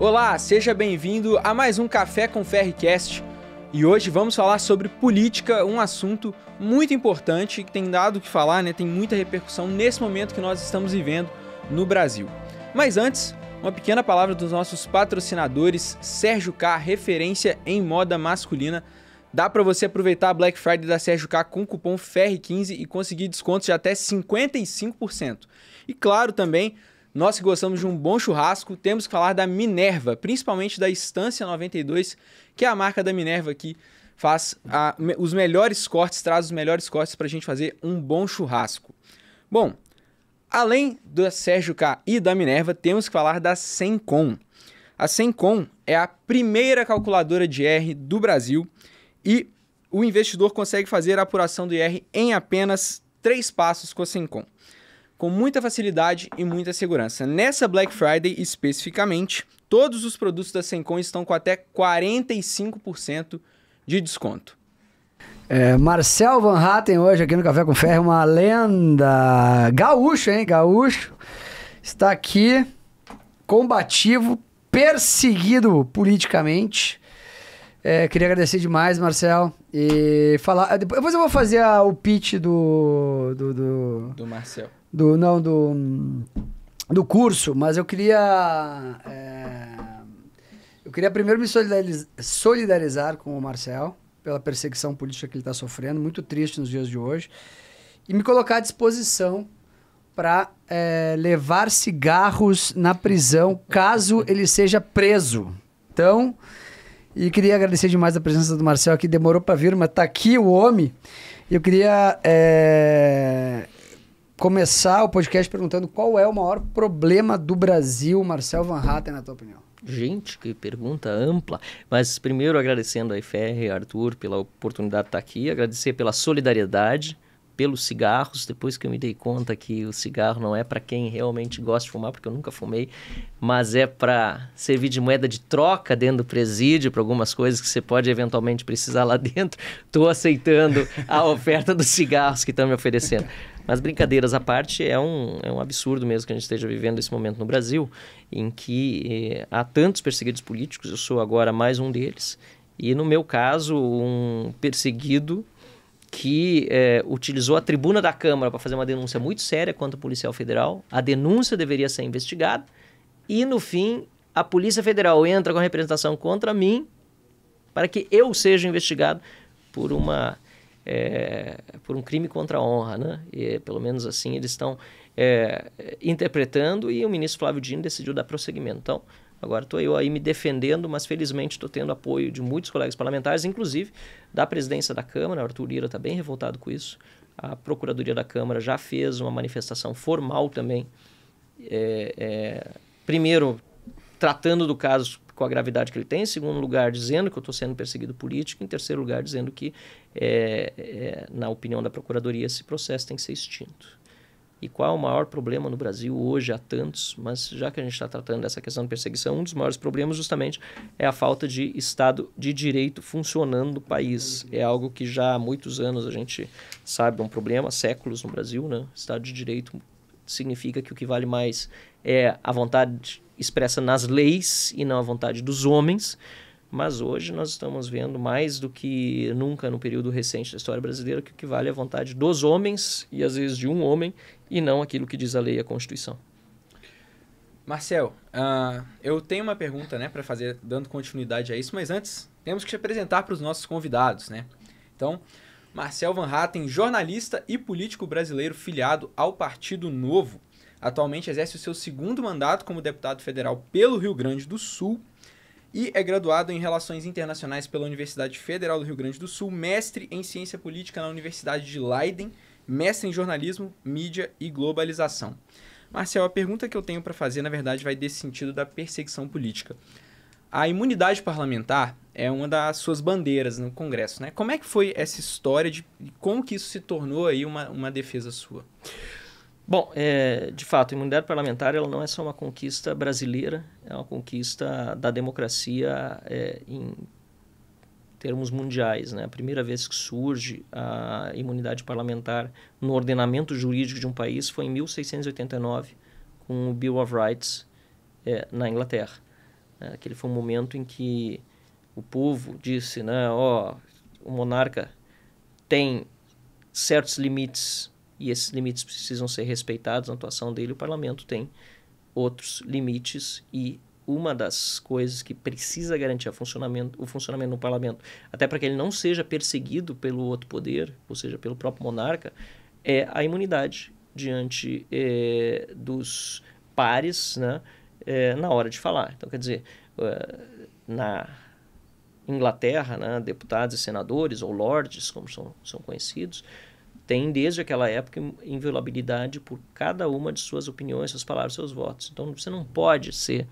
Olá, seja bem-vindo a mais um Café com Ferricast. E hoje vamos falar sobre política, um assunto muito importante que tem dado o que falar, né? Tem muita repercussão nesse momento que nós estamos vivendo no Brasil. Mas antes, uma pequena palavra dos nossos patrocinadores, Sérgio K, referência em moda masculina. Dá para você aproveitar a Black Friday da Sérgio K com o cupom FERRI15 e conseguir descontos de até 55%. E claro também, nós que gostamos de um bom churrasco, temos que falar da Minerva, principalmente da Estância 92, que é a marca da Minerva que faz os melhores cortes, traz os melhores cortes para a gente fazer um bom churrasco. Bom, além da Sérgio K e da Minerva, temos que falar da Sencom. A Sencom é a primeira calculadora de IR do Brasil e o investidor consegue fazer a apuração do IR em apenas 3 passos com a Sencom, com muita facilidade e muita segurança. Nessa Black Friday, especificamente, todos os produtos da Sencom estão com até 45% de desconto. Marcel Van Hatten hoje aqui no Café com Ferro, uma lenda. Gaúcho, hein? Gaúcho. Está aqui, combativo, perseguido politicamente. Queria agradecer demais, Marcel. E falar. Depois eu vou fazer o pitch do Marcel. Do curso, mas eu queria primeiro me solidarizar com o Marcel pela perseguição política que ele está sofrendo, muito triste nos dias de hoje, e me colocar à disposição para levar cigarros na prisão caso ele seja preso. Então, e queria agradecer demais a presença do Marcel aqui, demorou para vir, mas tá aqui o homem. Eu queria começar o podcast perguntando qual é o maior problema do Brasil, Marcel Van Hatten, na tua opinião? Gente, que pergunta ampla. Mas primeiro agradecendo a Ferri e Arthur pela oportunidade de estar aqui, agradecer pela solidariedade, pelos cigarros, depois que eu me dei conta que o cigarro não é para quem realmente gosta de fumar, porque eu nunca fumei, mas é para servir de moeda de troca dentro do presídio, para algumas coisas que você pode eventualmente precisar lá dentro. Estou aceitando a oferta dos cigarros que estão me oferecendo. Mas brincadeiras à parte, é um absurdo mesmo que a gente esteja vivendo esse momento no Brasil, em que há tantos perseguidos políticos, eu sou agora mais um deles, e no meu caso, um perseguido que utilizou a tribuna da Câmara para fazer uma denúncia muito séria contra o policial federal. A denúncia deveria ser investigada e, no fim, a Polícia Federal entra com a representação contra mim para que eu seja investigado por um crime contra a honra, né? E, pelo menos assim eles estão interpretando, e o ministro Flávio Dino decidiu dar prosseguimento. Então, agora estou eu aí me defendendo, mas felizmente estou tendo apoio de muitos colegas parlamentares, inclusive da presidência da Câmara. Arthur Lira está bem revoltado com isso. A Procuradoria da Câmara já fez uma manifestação formal também. Primeiro, tratando do caso com a gravidade que ele tem. Em segundo lugar, dizendo que eu estou sendo perseguido político. Em terceiro lugar, dizendo que, na opinião da Procuradoria, esse processo tem que ser extinto. E qual é o maior problema no Brasil hoje? Há tantos, mas já que a gente está tratando dessa questão de perseguição, um dos maiores problemas justamente é a falta de Estado de Direito funcionando no país. É algo que já há muitos anos a gente sabe, é um problema, séculos no Brasil, né? Estado de Direito significa que o que vale mais é a vontade expressa nas leis e não a vontade dos homens. Mas hoje nós estamos vendo mais do que nunca no período recente da história brasileira que o que vale é a vontade dos homens e às vezes de um homem e não aquilo que diz a lei e a Constituição. Marcel, eu tenho uma pergunta, né, para fazer, dando continuidade a isso, mas antes temos que te apresentar para os nossos convidados, né? Então, Marcel Van Hatten, jornalista e político brasileiro filiado ao Partido Novo. Atualmente exerce o seu 2º mandato como deputado federal pelo Rio Grande do Sul e é graduado em Relações Internacionais pela Universidade Federal do Rio Grande do Sul, mestre em Ciência Política na Universidade de Leiden, mestre em Jornalismo, Mídia e Globalização. Marcel, a pergunta que eu tenho para fazer, na verdade, vai desse sentido da perseguição política. A imunidade parlamentar é uma das suas bandeiras no Congresso, né? Como é que foi essa história de como que isso se tornou aí uma defesa sua? Bom, de fato, a imunidade parlamentar ela não é só uma conquista brasileira, é uma conquista da democracia em termos mundiais, né? A primeira vez que surge a imunidade parlamentar no ordenamento jurídico de um país foi em 1689, com o Bill of Rights, na Inglaterra. Aquele foi um momento em que o povo disse, né, o monarca tem certos limites e esses limites precisam ser respeitados na atuação dele, o parlamento tem outros limites e uma das coisas que precisa garantir o funcionamento no parlamento, até para que ele não seja perseguido pelo outro poder, ou seja, pelo próprio monarca, é a imunidade diante dos pares, né, na hora de falar. Então, quer dizer, na Inglaterra, né, deputados e senadores, ou lords, como são conhecidos, tem desde aquela época inviolabilidade por cada uma de suas opiniões, suas palavras, seus votos. Então, você não pode ser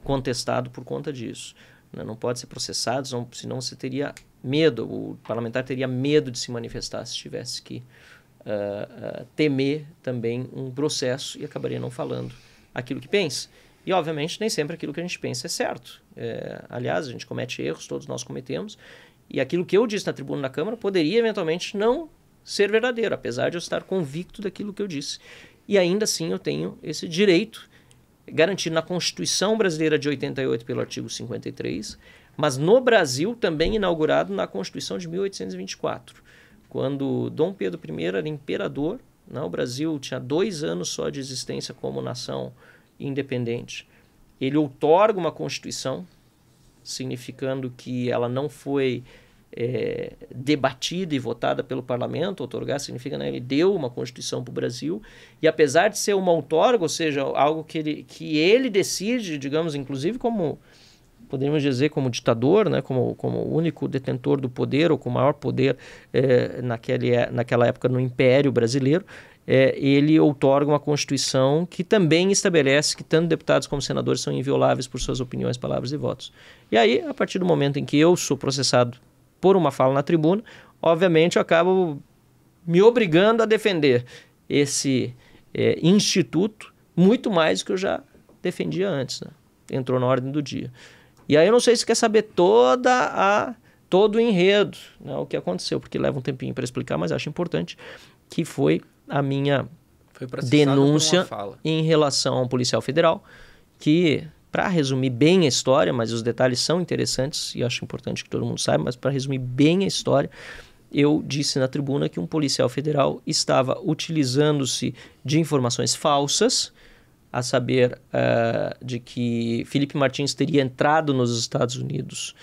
contestado por conta disso, né? Não pode ser processado, senão você teria medo, o parlamentar teria medo de se manifestar se tivesse que temer também um processo e acabaria não falando aquilo que pensa. E, obviamente, nem sempre aquilo que a gente pensa é certo. Aliás, a gente comete erros, todos nós cometemos, e aquilo que eu disse na tribuna da Câmara poderia, eventualmente, não ser verdadeiro, apesar de eu estar convicto daquilo que eu disse. E ainda assim eu tenho esse direito garantido na Constituição Brasileira de 88 pelo artigo 53, mas no Brasil também inaugurado na Constituição de 1824, quando Dom Pedro I era imperador, né? O Brasil tinha 2 anos só de existência como nação independente. Ele outorga uma Constituição, significando que ela não foi debatida e votada pelo parlamento. Outorgar significa, né, ele deu uma Constituição para o Brasil, e apesar de ser uma outorga, ou seja, algo que ele decide, digamos, inclusive como, poderíamos dizer, como ditador, né, como o único detentor do poder, ou com o maior poder naquela época no Império Brasileiro, ele outorga uma Constituição que também estabelece que tanto deputados como senadores são invioláveis por suas opiniões, palavras e votos. E aí, a partir do momento em que eu sou processado por uma fala na tribuna, obviamente eu acabo me obrigando a defender esse instituto muito mais do que eu já defendia antes, né? Entrou na ordem do dia. E aí eu não sei se quer saber todo o enredo, né, o que aconteceu, porque leva um tempinho para explicar, mas acho importante, que foi a minha denúncia em relação a um policial federal, que, para resumir bem a história, mas os detalhes são interessantes e acho importante que todo mundo saiba, mas para resumir bem a história, eu disse na tribuna que um policial federal estava utilizando-se de informações falsas, a saber de que Felipe Martins teria entrado nos Estados Unidos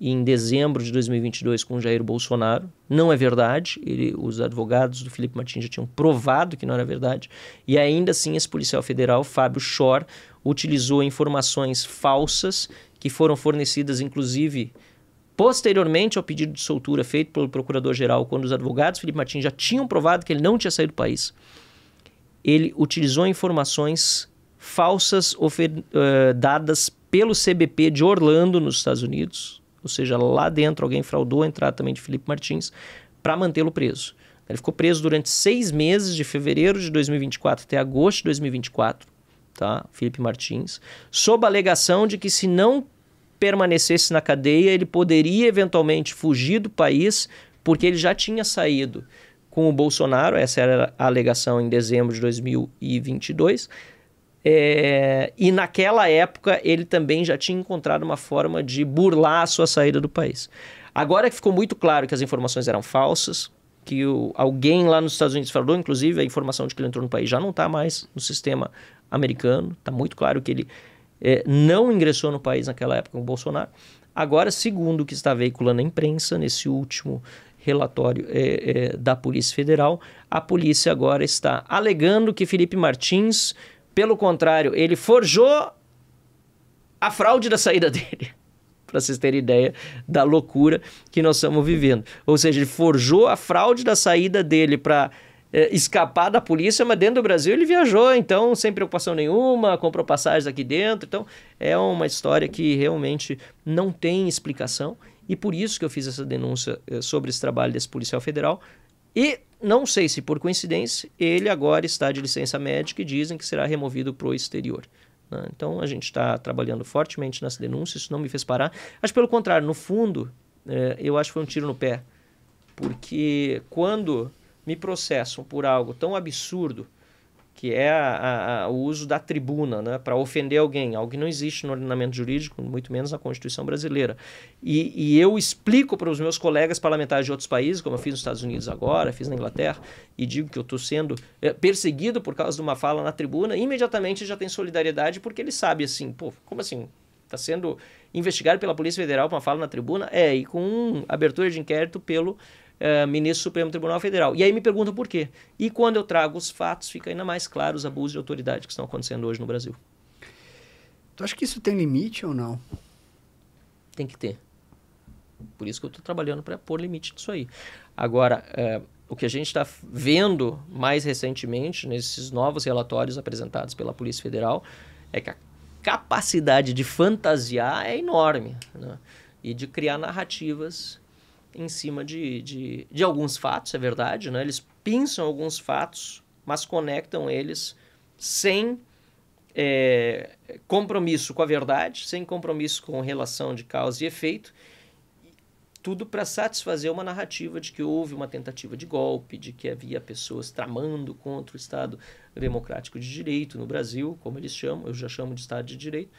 em dezembro de 2022 com Jair Bolsonaro. Não é verdade, os advogados do Felipe Martins já tinham provado que não era verdade, e ainda assim esse policial federal, Fábio Schor, utilizou informações falsas que foram fornecidas, inclusive, posteriormente ao pedido de soltura feito pelo procurador-geral, quando os advogados do Felipe Martins já tinham provado que ele não tinha saído do país. Ele utilizou informações falsas dadas pelo CBP de Orlando, nos Estados Unidos, ou seja, lá dentro alguém fraudou a entrada também de Felipe Martins para mantê-lo preso. Ele ficou preso durante 6 meses, de fevereiro de 2024 até agosto de 2024, tá? Felipe Martins, sob a alegação de que se não permanecesse na cadeia, ele poderia eventualmente fugir do país, porque ele já tinha saído com o Bolsonaro, essa era a alegação em dezembro de 2022, e naquela época ele também já tinha encontrado uma forma de burlar a sua saída do país. Agora que ficou muito claro que as informações eram falsas, que alguém lá nos Estados Unidos falou, inclusive a informação de que ele entrou no país já não está mais no sistema americano, está muito claro que ele não ingressou no país naquela época com o Bolsonaro. Agora, segundo o que está veiculando a imprensa, nesse último relatório da Polícia Federal, a polícia agora está alegando que Felipe Martins, pelo contrário, ele forjou a fraude da saída dele, para vocês terem ideia da loucura que nós estamos vivendo. Ou seja, ele forjou a fraude da saída dele para escapar da polícia, mas dentro do Brasil ele viajou, então, sem preocupação nenhuma, comprou passagens aqui dentro. Então, é uma história que realmente não tem explicação, e por isso que eu fiz essa denúncia sobre esse trabalho desse policial federal. E não sei se por coincidência ele agora está de licença médica e dizem que será removido para o exterior, né? Então a gente está trabalhando fortemente nessa denúncia, isso não me fez parar. Acho pelo contrário, no fundo, eu acho que foi um tiro no pé, porque quando me processam por algo tão absurdo que é o uso da tribuna, né, para ofender alguém, algo que não existe no ordenamento jurídico, muito menos na Constituição brasileira. E eu explico para os meus colegas parlamentares de outros países, como eu fiz nos Estados Unidos agora, fiz na Inglaterra, e digo que eu estou sendo perseguido por causa de uma fala na tribuna, imediatamente já tem solidariedade, porque ele sabe assim, pô, como assim? Está sendo investigado pela Polícia Federal por uma fala na tribuna? E com abertura de inquérito pelo ministro do Supremo Tribunal Federal. E aí me perguntam por quê. E quando eu trago os fatos, fica ainda mais claro os abusos de autoridade que estão acontecendo hoje no Brasil. Tu acha que isso tem limite ou não? Tem que ter. Por isso que eu estou trabalhando para pôr limite nisso aí. Agora, o que a gente está vendo mais recentemente, nesses novos relatórios apresentados pela Polícia Federal, é que a capacidade de fantasiar é enorme, né? E de criar narrativas em cima de alguns fatos, é verdade, né? Eles pinçam alguns fatos, mas conectam eles sem compromisso com a verdade, sem compromisso com relação de causa e efeito, tudo para satisfazer uma narrativa de que houve uma tentativa de golpe, de que havia pessoas tramando contra o Estado Democrático de Direito no Brasil, como eles chamam, eu já chamo de Estado de Direito.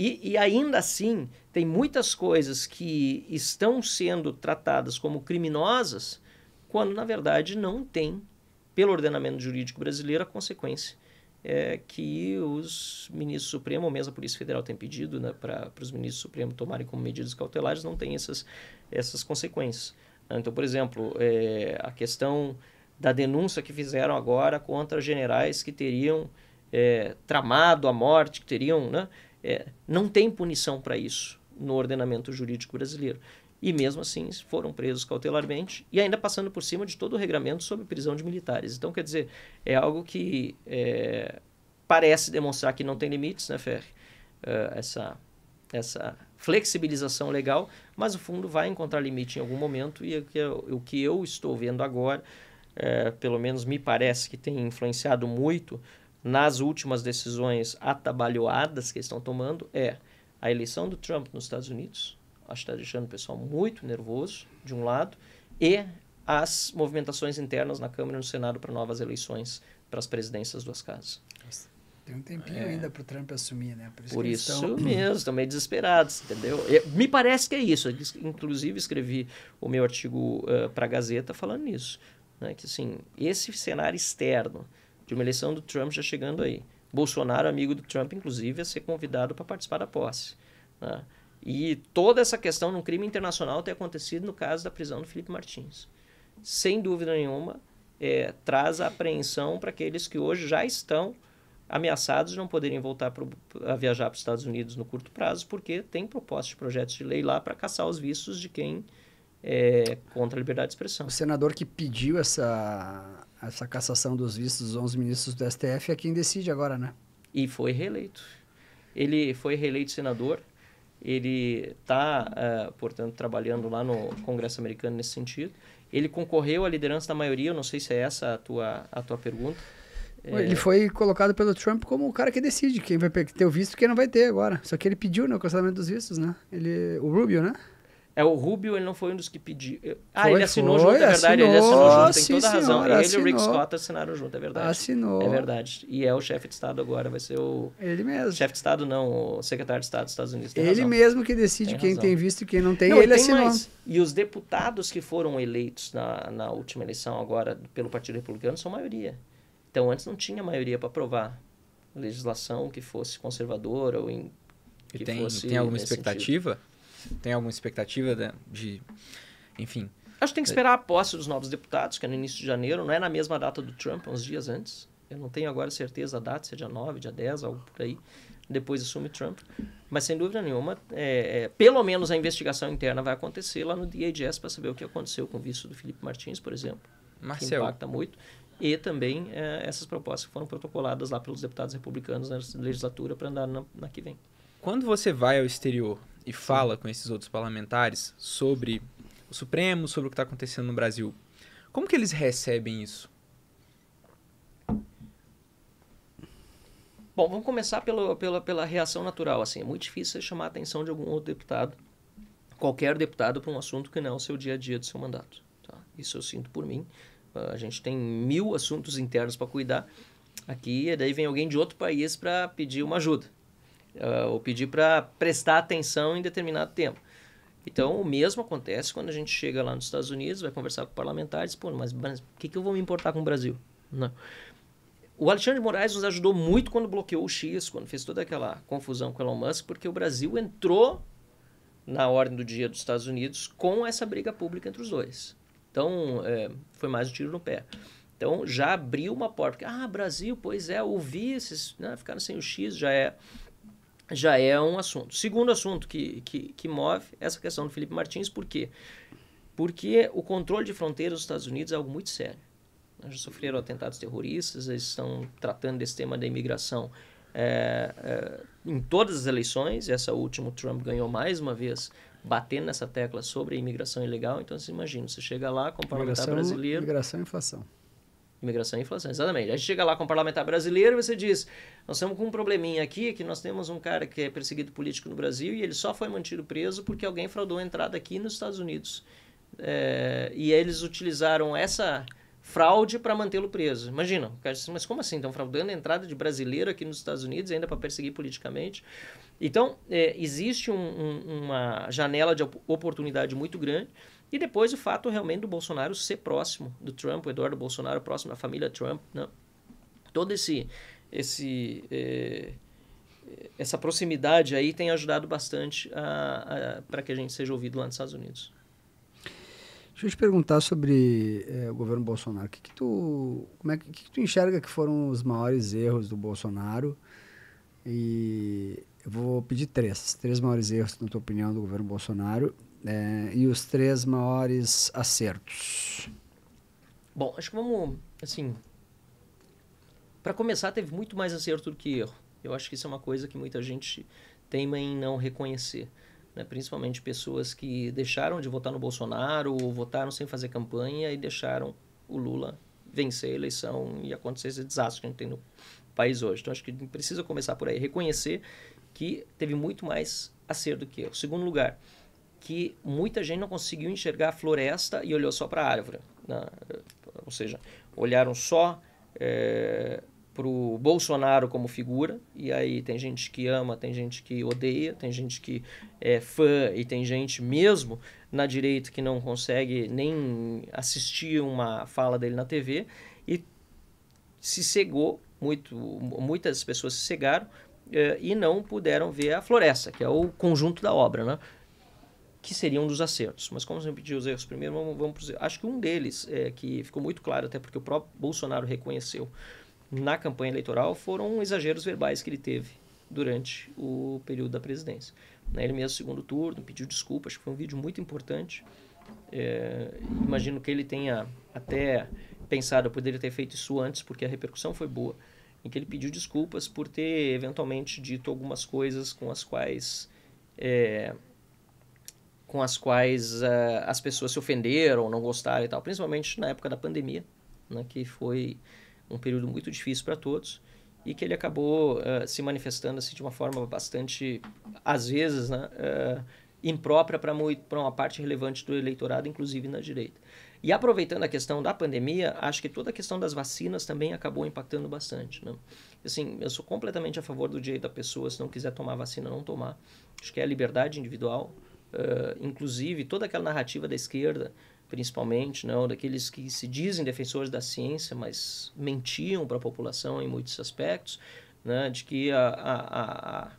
E ainda assim, tem muitas coisas que estão sendo tratadas como criminosas, quando na verdade não tem, pelo ordenamento jurídico brasileiro, a consequência que os ministros do Supremo, ou mesmo a Polícia Federal tem pedido, né, para os ministros do Supremo tomarem como medidas cautelares, não tem essas consequências. Então, por exemplo, a questão da denúncia que fizeram agora contra generais que teriam tramado a morte, que teriam... né, não tem punição para isso no ordenamento jurídico brasileiro. E mesmo assim foram presos cautelarmente e ainda passando por cima de todo o regramento sobre prisão de militares. Então, quer dizer, é algo que parece demonstrar que não tem limites, né, Ferri? Essa flexibilização legal, mas o fundo vai encontrar limite em algum momento e o que eu estou vendo agora, pelo menos me parece que tem influenciado muito nas últimas decisões atabalhoadas que estão tomando, a eleição do Trump nos Estados Unidos, acho que está deixando o pessoal muito nervoso, de um lado, e as movimentações internas na Câmara e no Senado para novas eleições para as presidências das duas casas. Tem um tempinho ainda para o Trump assumir, né? Por isso mesmo, estão meio desesperados, entendeu? Me parece que é isso. Inclusive, escrevi o meu artigo para a Gazeta falando nisso, né? Que, assim, esse cenário externo de uma eleição do Trump já chegando aí. Bolsonaro, amigo do Trump, inclusive, a ser convidado para participar da posse, né? E toda essa questão num crime internacional ter acontecido no caso da prisão do Felipe Martins. Sem dúvida nenhuma, traz a apreensão para aqueles que hoje já estão ameaçados de não poderem voltar a viajar para os Estados Unidos no curto prazo, porque tem propostas de projetos de lei lá para caçar os vistos de quem é contra a liberdade de expressão. O senador que pediu essa cassação dos vistos dos 11 ministros do STF é quem decide agora, né? E foi reeleito. Ele foi reeleito senador. Ele está, portanto, trabalhando lá no Congresso americano nesse sentido. Ele concorreu à liderança da maioria, eu não sei se é essa a tua pergunta. Ele foi colocado pelo Trump como o cara que decide quem vai ter o visto e quem não vai ter agora. Só que ele pediu, né, o cancelamento dos vistos, né? O Rubio, né? O Rubio, ele não foi um dos que pediu. Ele assinou junto, é verdade. Ele assinou junto, tem toda a razão. Ele e o Rick Scott assinaram junto, é verdade. Assinou. É verdade. E é o chefe de Estado agora, vai ser o... Ele mesmo. Chefe de Estado não, o secretário de Estado dos Estados Unidos. Ele mesmo que decide quem tem visto e quem não tem, ele assinou. Mais. E os deputados que foram eleitos na última eleição agora pelo Partido Republicano são maioria. Então, antes não tinha maioria para aprovar legislação que fosse conservadora ou que fosse... Tem alguma expectativa? Sentido. Tem alguma expectativa de... Enfim... Acho que tem que esperar a posse dos novos deputados, que é no início de janeiro. Não é na mesma data do Trump, uns dias antes. Eu não tenho agora certeza da data, se é dia 9, dia 10, algo por aí. Depois assume Trump. Mas, sem dúvida nenhuma, pelo menos a investigação interna vai acontecer lá no DHS para saber o que aconteceu com o visto do Felipe Martins, por exemplo. Marcel. Que impacta muito. E também essas propostas que foram protocoladas lá pelos deputados republicanos na legislatura para andar na que vem. Quando você vai ao exterior e fala com esses outros parlamentares sobre o Supremo, sobre o que está acontecendo no Brasil, como que eles recebem isso? Bom, vamos começar pela reação natural. Assim, é muito difícil você chamar a atenção de algum outro deputado, qualquer deputado, para um assunto que não é o seu dia a dia do seu mandato. Tá? Isso eu sinto por mim. A gente tem 1000 assuntos internos para cuidar Aqui, e daí vem alguém de outro país para pedir uma ajuda, ou pedir para prestar atenção em determinado tempo. Então, o mesmo acontece quando a gente chega lá nos Estados Unidos, vai conversar com parlamentares, pô, mas o que eu vou me importar com o Brasil? Não. O Alexandre de Moraes nos ajudou muito quando bloqueou o X, quando fez toda aquela confusão com o Elon Musk, porque o Brasil entrou na ordem do dia dos Estados Unidos com essa briga pública entre os dois. Então, foi mais um tiro no pé. Então, já abriu uma porta. Porque, Brasil, pois é, ouvi esses, né, ficaram sem o X, já é um assunto. Segundo assunto que move essa questão do Felipe Martins, por quê? Porque o controle de fronteiras dos Estados Unidos é algo muito sério. Já sofreram atentados terroristas, eles estão tratando desse tema da imigração em todas as eleições. Essa última, o Trump ganhou mais uma vez, batendo nessa tecla sobre a imigração ilegal. Então, você imagina, você chega lá com o parlamentar brasileiro... Imigração e inflação. Imigração e inflação, exatamente. A gente chega lá com o parlamentar brasileiro e você diz, nós estamos com um probleminha aqui, que nós temos um cara que é perseguido político no Brasil e ele só foi mantido preso porque alguém fraudou a entrada aqui nos Estados Unidos. E eles utilizaram essa fraude para mantê-lo preso. Imagina, o cara diz, mas como assim? Estão fraudando a entrada de brasileiro aqui nos Estados Unidos ainda para perseguir politicamente? Então, existe uma janela de oportunidade muito grande. E depois o fato realmente do Bolsonaro ser próximo do Trump, o Eduardo Bolsonaro próximo da família Trump, né? Todo essa proximidade aí tem ajudado bastante para que a gente seja ouvido lá nos Estados Unidos. Deixa eu te perguntar sobre o governo Bolsonaro. O que tu enxerga que foram os maiores erros do Bolsonaro? E eu vou pedir três maiores erros, na tua opinião, do governo Bolsonaro. E os 3 maiores acertos. Bom, acho que vamos, assim, para começar, teve muito mais acerto do que erro. Eu acho que isso é uma coisa que muita gente teima em não reconhecer, né? Principalmente pessoas que deixaram de votar no Bolsonaro ou votaram sem fazer campanha e deixaram o Lula vencer a eleição e acontecer esse desastre que a gente tem no país hoje. Então, acho que precisa começar por aí, reconhecer que teve muito mais acerto do que erro. Segundo lugar, que muita gente não conseguiu enxergar a floresta e olhou só para a árvore, né? Ou seja, olharam só para o Bolsonaro como figura, e aí tem gente que ama, tem gente que odeia, tem gente que é fã e tem gente mesmo na direita que não consegue nem assistir uma fala dele na TV e se cegou, muitas pessoas se cegaram e não puderam ver a floresta, que é o conjunto da obra, né? Que seria um dos acertos. Mas como você pediu os erros primeiro, vamos para os erros. Acho que um deles, que ficou muito claro, até porque o próprio Bolsonaro reconheceu na campanha eleitoral, foram exageros verbais que ele teve durante o período da presidência. Ele mesmo, segundo turno, pediu desculpa, acho que foi um vídeo muito importante. Imagino que ele tenha até pensado, eu poderia ter feito isso antes, porque a repercussão foi boa, em que ele pediu desculpas por ter eventualmente dito algumas coisas com as quais as pessoas se ofenderam, não gostaram e tal, principalmente na época da pandemia, né, que foi um período muito difícil para todos e que ele acabou se manifestando assim, de uma forma bastante, às vezes, né, imprópria para uma parte relevante do eleitorado, inclusive na direita. E aproveitando a questão da pandemia, acho que toda a questão das vacinas também acabou impactando bastante, né? Assim, eu sou completamente a favor do direito da pessoa, se não quiser tomar vacina, não tomar. Acho que é a liberdade individual. Inclusive toda aquela narrativa da esquerda, principalmente, não, daqueles que se dizem defensores da ciência, mas mentiam para a população em muitos aspectos, né, de que a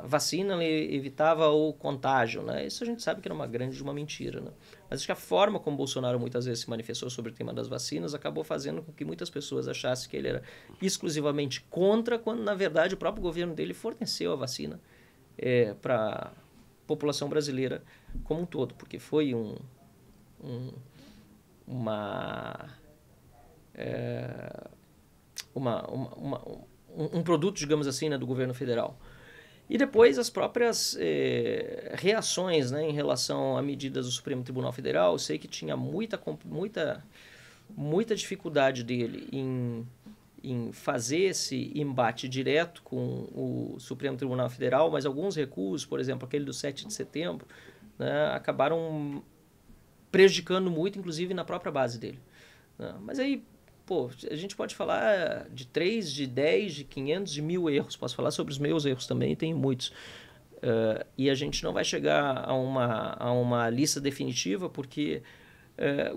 vacina evitava o contágio, né? Isso a gente sabe que era uma grande mentira, né? Mas acho que a forma como Bolsonaro muitas vezes se manifestou sobre o tema das vacinas acabou fazendo com que muitas pessoas achassem que ele era exclusivamente contra, quando na verdade o próprio governo dele forneceu a vacina para população brasileira como um todo, porque foi um produto, digamos assim, né, do governo federal. E depois as próprias reações, né, em relação a medidas do Supremo Tribunal Federal. Eu sei que tinha muita dificuldade dele em fazer esse embate direto com o Supremo Tribunal Federal, mas alguns recuos, por exemplo, aquele do 7 de setembro, né, acabaram prejudicando muito, inclusive na própria base dele, né? Mas aí, a gente pode falar de 3, de 10, de 500, de 1000 erros. Posso falar sobre os meus erros também, tenho muitos. E a gente não vai chegar a uma lista definitiva, porque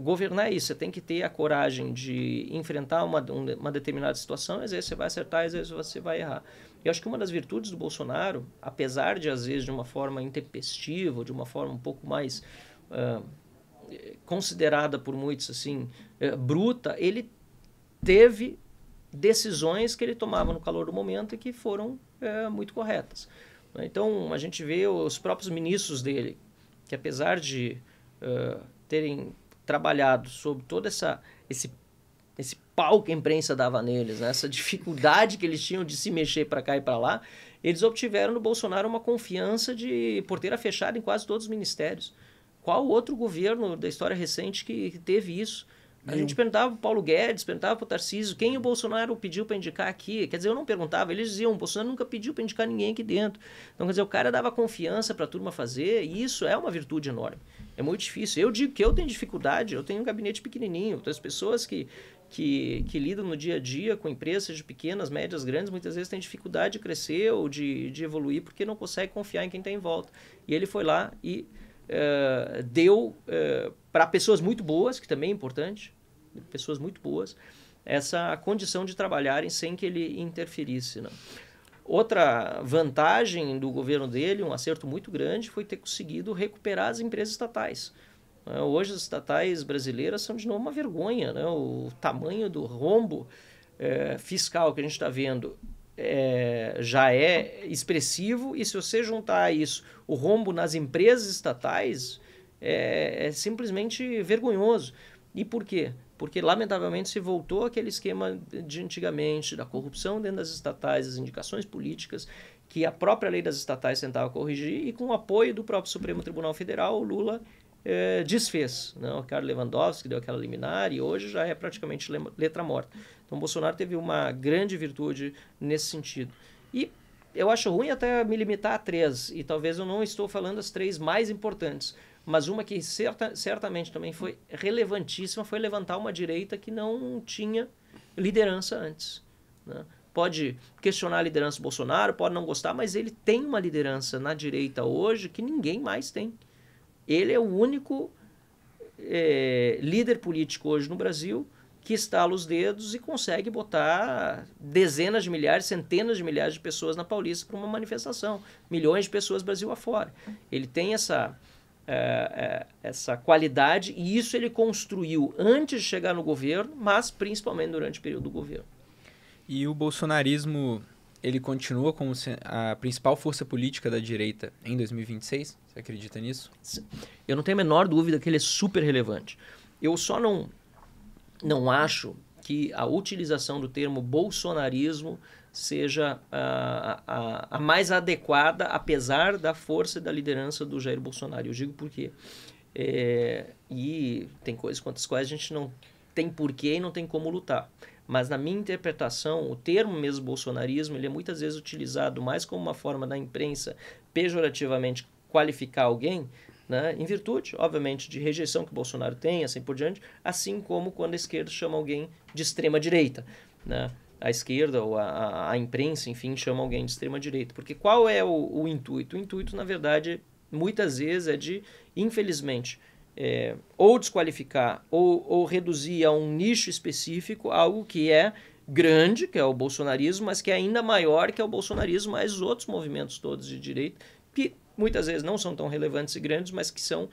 governar é isso. Você tem que ter a coragem de enfrentar uma determinada situação, às vezes você vai acertar, às vezes você vai errar. Eu acho que uma das virtudes do Bolsonaro, apesar de, às vezes, de uma forma intempestiva, de uma forma um pouco mais considerada por muitos assim, bruta, ele teve decisões que ele tomava no calor do momento e que foram muito corretas. Então, a gente vê os próprios ministros dele, que apesar de terem trabalhado sob todo esse pau que a imprensa dava neles, né? Essa dificuldade que eles tinham de se mexer para cá e para lá, eles obtiveram no Bolsonaro uma confiança de porteira fechada em quase todos os ministérios. Qual outro governo da história recente que teve isso? A gente perguntava para o Paulo Guedes, perguntava para o Tarcísio, quem o Bolsonaro pediu para indicar aqui? Quer dizer, eu não perguntava, eles diziam, o Bolsonaro nunca pediu para indicar ninguém aqui dentro. Então, quer dizer, o cara dava confiança para a turma fazer, e isso é uma virtude enorme. É muito difícil. Eu digo que eu tenho dificuldade, eu tenho um gabinete pequenininho, outras pessoas que lidam no dia a dia com empresas de pequenas, médias, grandes, muitas vezes têm dificuldade de crescer ou de evoluir porque não consegue confiar em quem está em volta. E ele foi lá e deu para pessoas muito boas, que também é importante, pessoas muito boas, essa condição de trabalharem sem que ele interferisse, né? Outra vantagem do governo dele, um acerto muito grande, foi ter conseguido recuperar as empresas estatais. Hoje as estatais brasileiras são de novo uma vergonha, né? O tamanho do rombo fiscal que a gente está vendo já é expressivo, e se você juntar a isso o rombo nas empresas estatais, é simplesmente vergonhoso. E por quê? Porque, lamentavelmente, se voltou aquele esquema de antigamente, da corrupção dentro das estatais, das indicações políticas, que a própria lei das estatais tentava corrigir, e com o apoio do próprio Supremo Tribunal Federal, o Lula desfez, né? O Ricardo Lewandowski deu aquela liminar, e hoje já é praticamente letra morta. Então, Bolsonaro teve uma grande virtude nesse sentido. E eu acho ruim até me limitar a 3, e talvez eu não estou falando as 3 mais importantes, mas uma que certamente também foi relevantíssima foi levantar uma direita que não tinha liderança antes, né? Pode questionar a liderança do Bolsonaro, pode não gostar, mas ele tem uma liderança na direita hoje que ninguém mais tem. Ele é o único líder político hoje no Brasil que estala os dedos e consegue botar dezenas de milhares, centenas de milhares de pessoas na Paulista para uma manifestação. Milhões de pessoas Brasil afora. Ele tem essa qualidade, e isso ele construiu antes de chegar no governo, mas principalmente durante o período do governo. E o bolsonarismo, ele continua como a principal força política da direita em 2026? Você acredita nisso? Eu não tenho a menor dúvida que ele é super relevante. Eu só não acho que a utilização do termo bolsonarismo seja a mais adequada, apesar da força e da liderança do Jair Bolsonaro. Eu digo por quê. E tem coisas contra as quais a gente não tem porquê e não tem como lutar. Mas, na minha interpretação, o termo mesmo bolsonarismo, ele é muitas vezes utilizado mais como uma forma da imprensa pejorativamente qualificar alguém, né, em virtude, obviamente, de rejeição que o Bolsonaro tem, assim por diante, assim como quando a esquerda chama alguém de extrema-direita, né? A esquerda ou a imprensa, enfim, chama alguém de extrema-direita. Porque qual é o intuito? O intuito, na verdade, muitas vezes é de, infelizmente, ou desqualificar ou reduzir a um nicho específico algo que é grande, que é o bolsonarismo, mas que é ainda maior, que é o bolsonarismo, mais os outros movimentos todos de direita, que muitas vezes não são tão relevantes e grandes, mas que são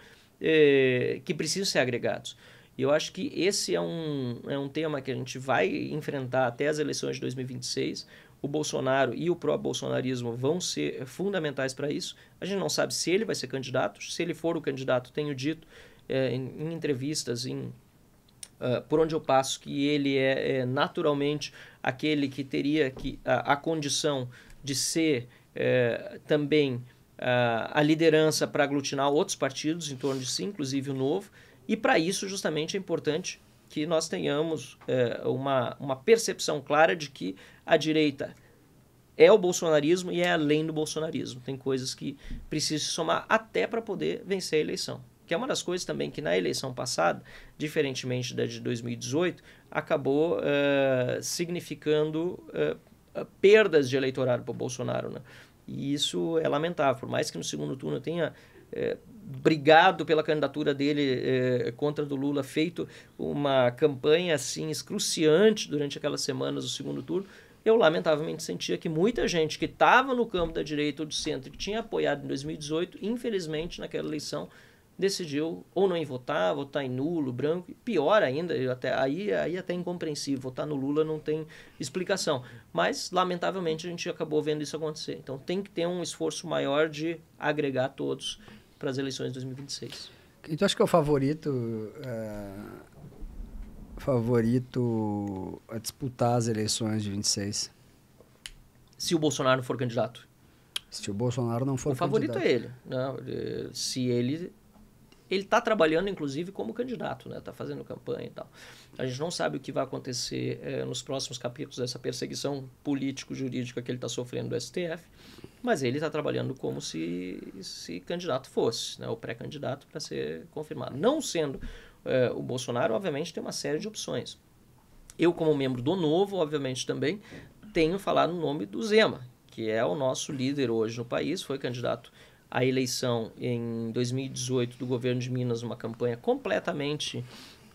que precisam ser agregados. E eu acho que esse é um tema que a gente vai enfrentar até as eleições de 2026. O Bolsonaro e o próprio bolsonarismo vão ser fundamentais para isso. A gente não sabe se ele vai ser candidato. Se ele for o candidato, tenho dito em entrevistas, por onde eu passo, que ele é naturalmente aquele que teria a condição de ser também a liderança para aglutinar outros partidos em torno de si, inclusive o Novo. E para isso, justamente, é importante que nós tenhamos uma percepção clara de que a direita é o bolsonarismo e é além do bolsonarismo. Tem coisas que precisam se somar até para poder vencer a eleição, que é uma das coisas também que na eleição passada, diferentemente da de 2018, acabou significando perdas de eleitorado para o Bolsonaro, né? E isso é lamentável, por mais que no segundo turno tenha brigado pela candidatura dele contra a do Lula, feito uma campanha assim excruciante durante aquelas semanas do segundo turno, eu lamentavelmente sentia que muita gente que estava no campo da direita ou do centro, que tinha apoiado em 2018, infelizmente naquela eleição decidiu ou não ir votar em nulo, branco, pior ainda, aí até incompreensível, votar no Lula não tem explicação, mas lamentavelmente a gente acabou vendo isso acontecer. Então tem que ter um esforço maior de agregar todos para as eleições de 2026. Quem tu acha que é o favorito a disputar as eleições de 26? Se o Bolsonaro não for candidato. Se o Bolsonaro não for candidato. O favorito é ele. Não, se ele está trabalhando, inclusive, como candidato, né? Está fazendo campanha e tal. A gente não sabe o que vai acontecer nos próximos capítulos dessa perseguição político-jurídica que ele está sofrendo do STF, mas ele está trabalhando como se candidato fosse, né? O pré-candidato para ser confirmado. Não sendo o Bolsonaro, obviamente, tem uma série de opções. Eu, como membro do Novo, obviamente, também tenho falado no nome do Zema, que é o nosso líder hoje no país, foi candidato à eleição em 2018 do governo de Minas, uma campanha completamente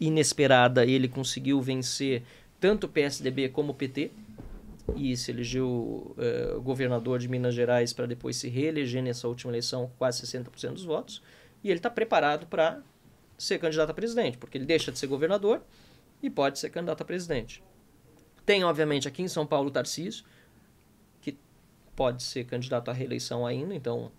inesperada. Ele conseguiu vencer tanto o PSDB como o PT e se elegeu governador de Minas Gerais para depois se reeleger nessa última eleição com quase 60% dos votos. E ele está preparado para ser candidato a presidente, porque ele deixa de ser governador e pode ser candidato a presidente. Tem, obviamente, aqui em São Paulo o Tarcísio, que pode ser candidato à reeleição ainda, então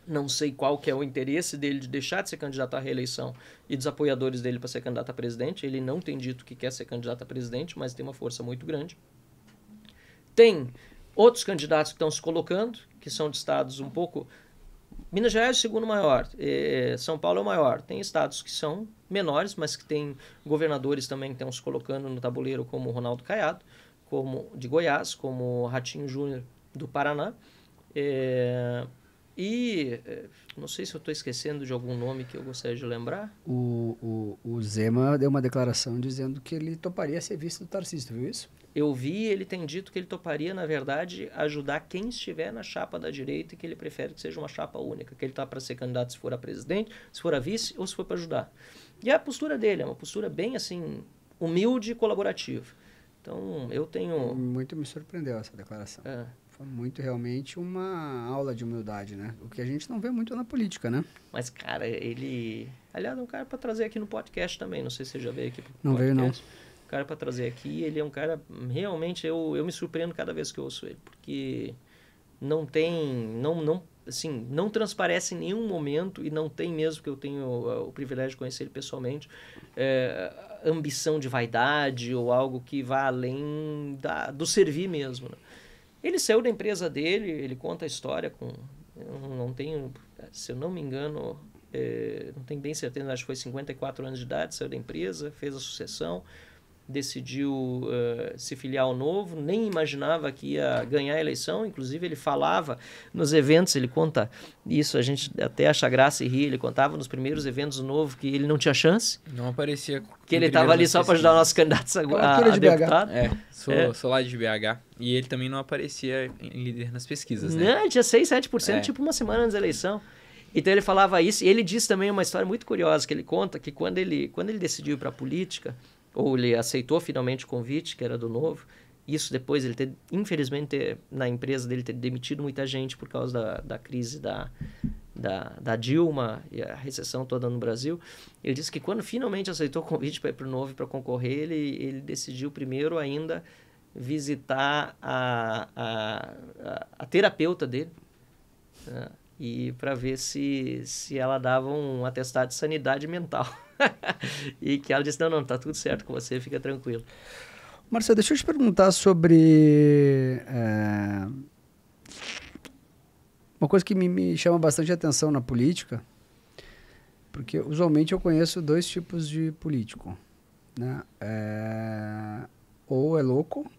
não sei qual que é o interesse dele de deixar de ser candidato à reeleição e dos apoiadores dele para ser candidato a presidente. Ele não tem dito que quer ser candidato a presidente, mas tem uma força muito grande. Tem outros candidatos que estão se colocando, que são de estados um pouco... Minas Gerais é o segundo maior, São Paulo é o maior. Tem estados que são menores, mas que tem governadores também que estão se colocando no tabuleiro, como o Ronaldo Caiado, como de Goiás, como o Ratinho Júnior do Paraná. E não sei se eu estou esquecendo de algum nome que eu gostaria de lembrar. O Zema deu uma declaração dizendo que ele toparia ser vice do Tarcísio, viu isso? Eu vi, ele tem dito que ele toparia, na verdade, ajudar quem estiver na chapa da direita e que ele prefere que seja uma chapa única, que ele está para ser candidato se for a presidente, se for a vice ou se for para ajudar. E a postura dele é uma postura bem, assim, humilde e colaborativa. Então, eu tenho... Muito me surpreendeu essa declaração. Foi muito, realmente, uma aula de humildade, né? O que a gente não vê muito na política, né? Mas, cara, ele... Aliás, é um cara para trazer aqui no podcast também, não sei se você já veio aqui pro não podcast. Veio, não. Um cara para trazer aqui, ele é um cara, realmente, eu me surpreendo cada vez que eu ouço ele, porque não transparece em nenhum momento, e não tem mesmo, que eu tenho o privilégio de conhecer ele pessoalmente, ambição de vaidade ou algo que vá além do servir mesmo, né? Ele saiu da empresa dele, ele conta a história com... Eu não tenho, se eu não me engano, não tenho bem certeza, acho que foi 54 anos de idade, saiu da empresa, fez a sucessão, decidiu se filiar ao Novo, nem imaginava que ia ganhar a eleição, inclusive ele falava nos eventos, ele conta isso, a gente até acha graça e ri, ele contava nos primeiros eventos do Novo que ele não tinha chance. Não aparecia. Que ele estava ali só para ajudar nossos candidatos a deputado. Sou lá de BH. E ele também não aparecia em líder nas pesquisas, né? Não, tinha 6, 7%, tipo uma semana antes da eleição. Então ele falava isso, e ele disse também uma história muito curiosa, que ele conta que quando ele decidiu ir para a política, ou ele aceitou finalmente o convite, que era do Novo, isso depois ele ter, infelizmente, na empresa dele ter demitido muita gente por causa da crise da Dilma e a recessão toda no Brasil. Ele disse que quando finalmente aceitou o convite para ir para o Novo para concorrer, ele decidiu primeiro ainda visitar a terapeuta dele, né? E para ver se ela dava um atestado de sanidade mental. E que ela disse, não, tá tudo certo com você, fica tranquilo. Marcelo, deixa eu te perguntar sobre uma coisa que me chama bastante atenção na política, porque usualmente eu conheço dois tipos de político, né? Ou é louco,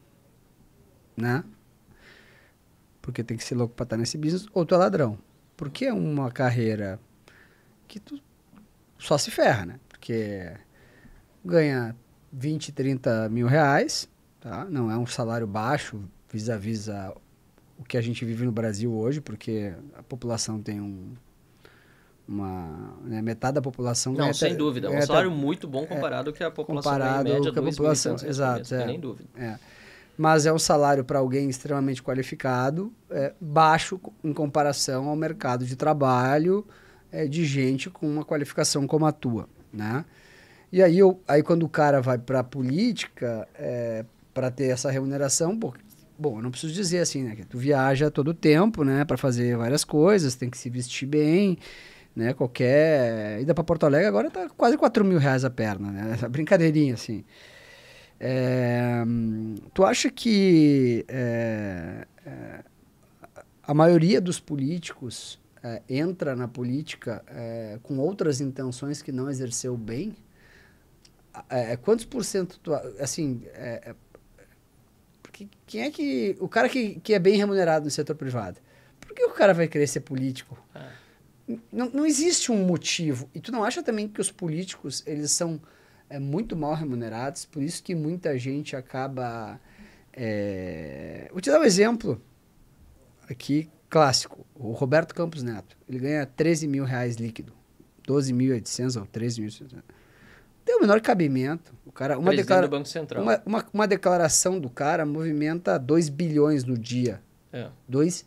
né? Porque tem que ser louco para estar nesse business, ou tu é ladrão. Porque é uma carreira que tu só se ferra, né? Porque ganha 20, 30 mil reais, tá? Não é um salário baixo vis-à-vis o que a gente vive no Brasil hoje, porque a população tem né, metade da população Não, sem dúvida. É um salário muito bom comparado com a população média, com a população, exato, não tem nem dúvida. Mas é um salário para alguém extremamente qualificado, baixo em comparação ao mercado de trabalho de gente com uma qualificação como a tua, né? E aí quando o cara vai para a política, para ter essa remuneração, bom, eu não preciso dizer assim, né? Que tu viaja todo o tempo, né? Para fazer várias coisas, tem que se vestir bem, né? Qualquer ida para Porto Alegre agora tá quase 4 mil reais a perna, né? Essa brincadeirinha, assim. Tu acha que a maioria dos políticos entra na política com outras intenções que não exerceu bem? Quantos por cento assim, porque quem é que o cara que é bem remunerado no setor privado, por que o cara vai querer ser político? Não existe um motivo. E tu não acha também que os políticos eles são muito mal remunerados, por isso que muita gente acaba vou te dar um exemplo aqui clássico, o Roberto Campos Neto, ele ganha 13 mil reais líquido, 12.800 ou 13.800. Tem o menor cabimento. O cara, do Banco Central. Uma declaração do cara movimenta 2 bilhões no dia. 2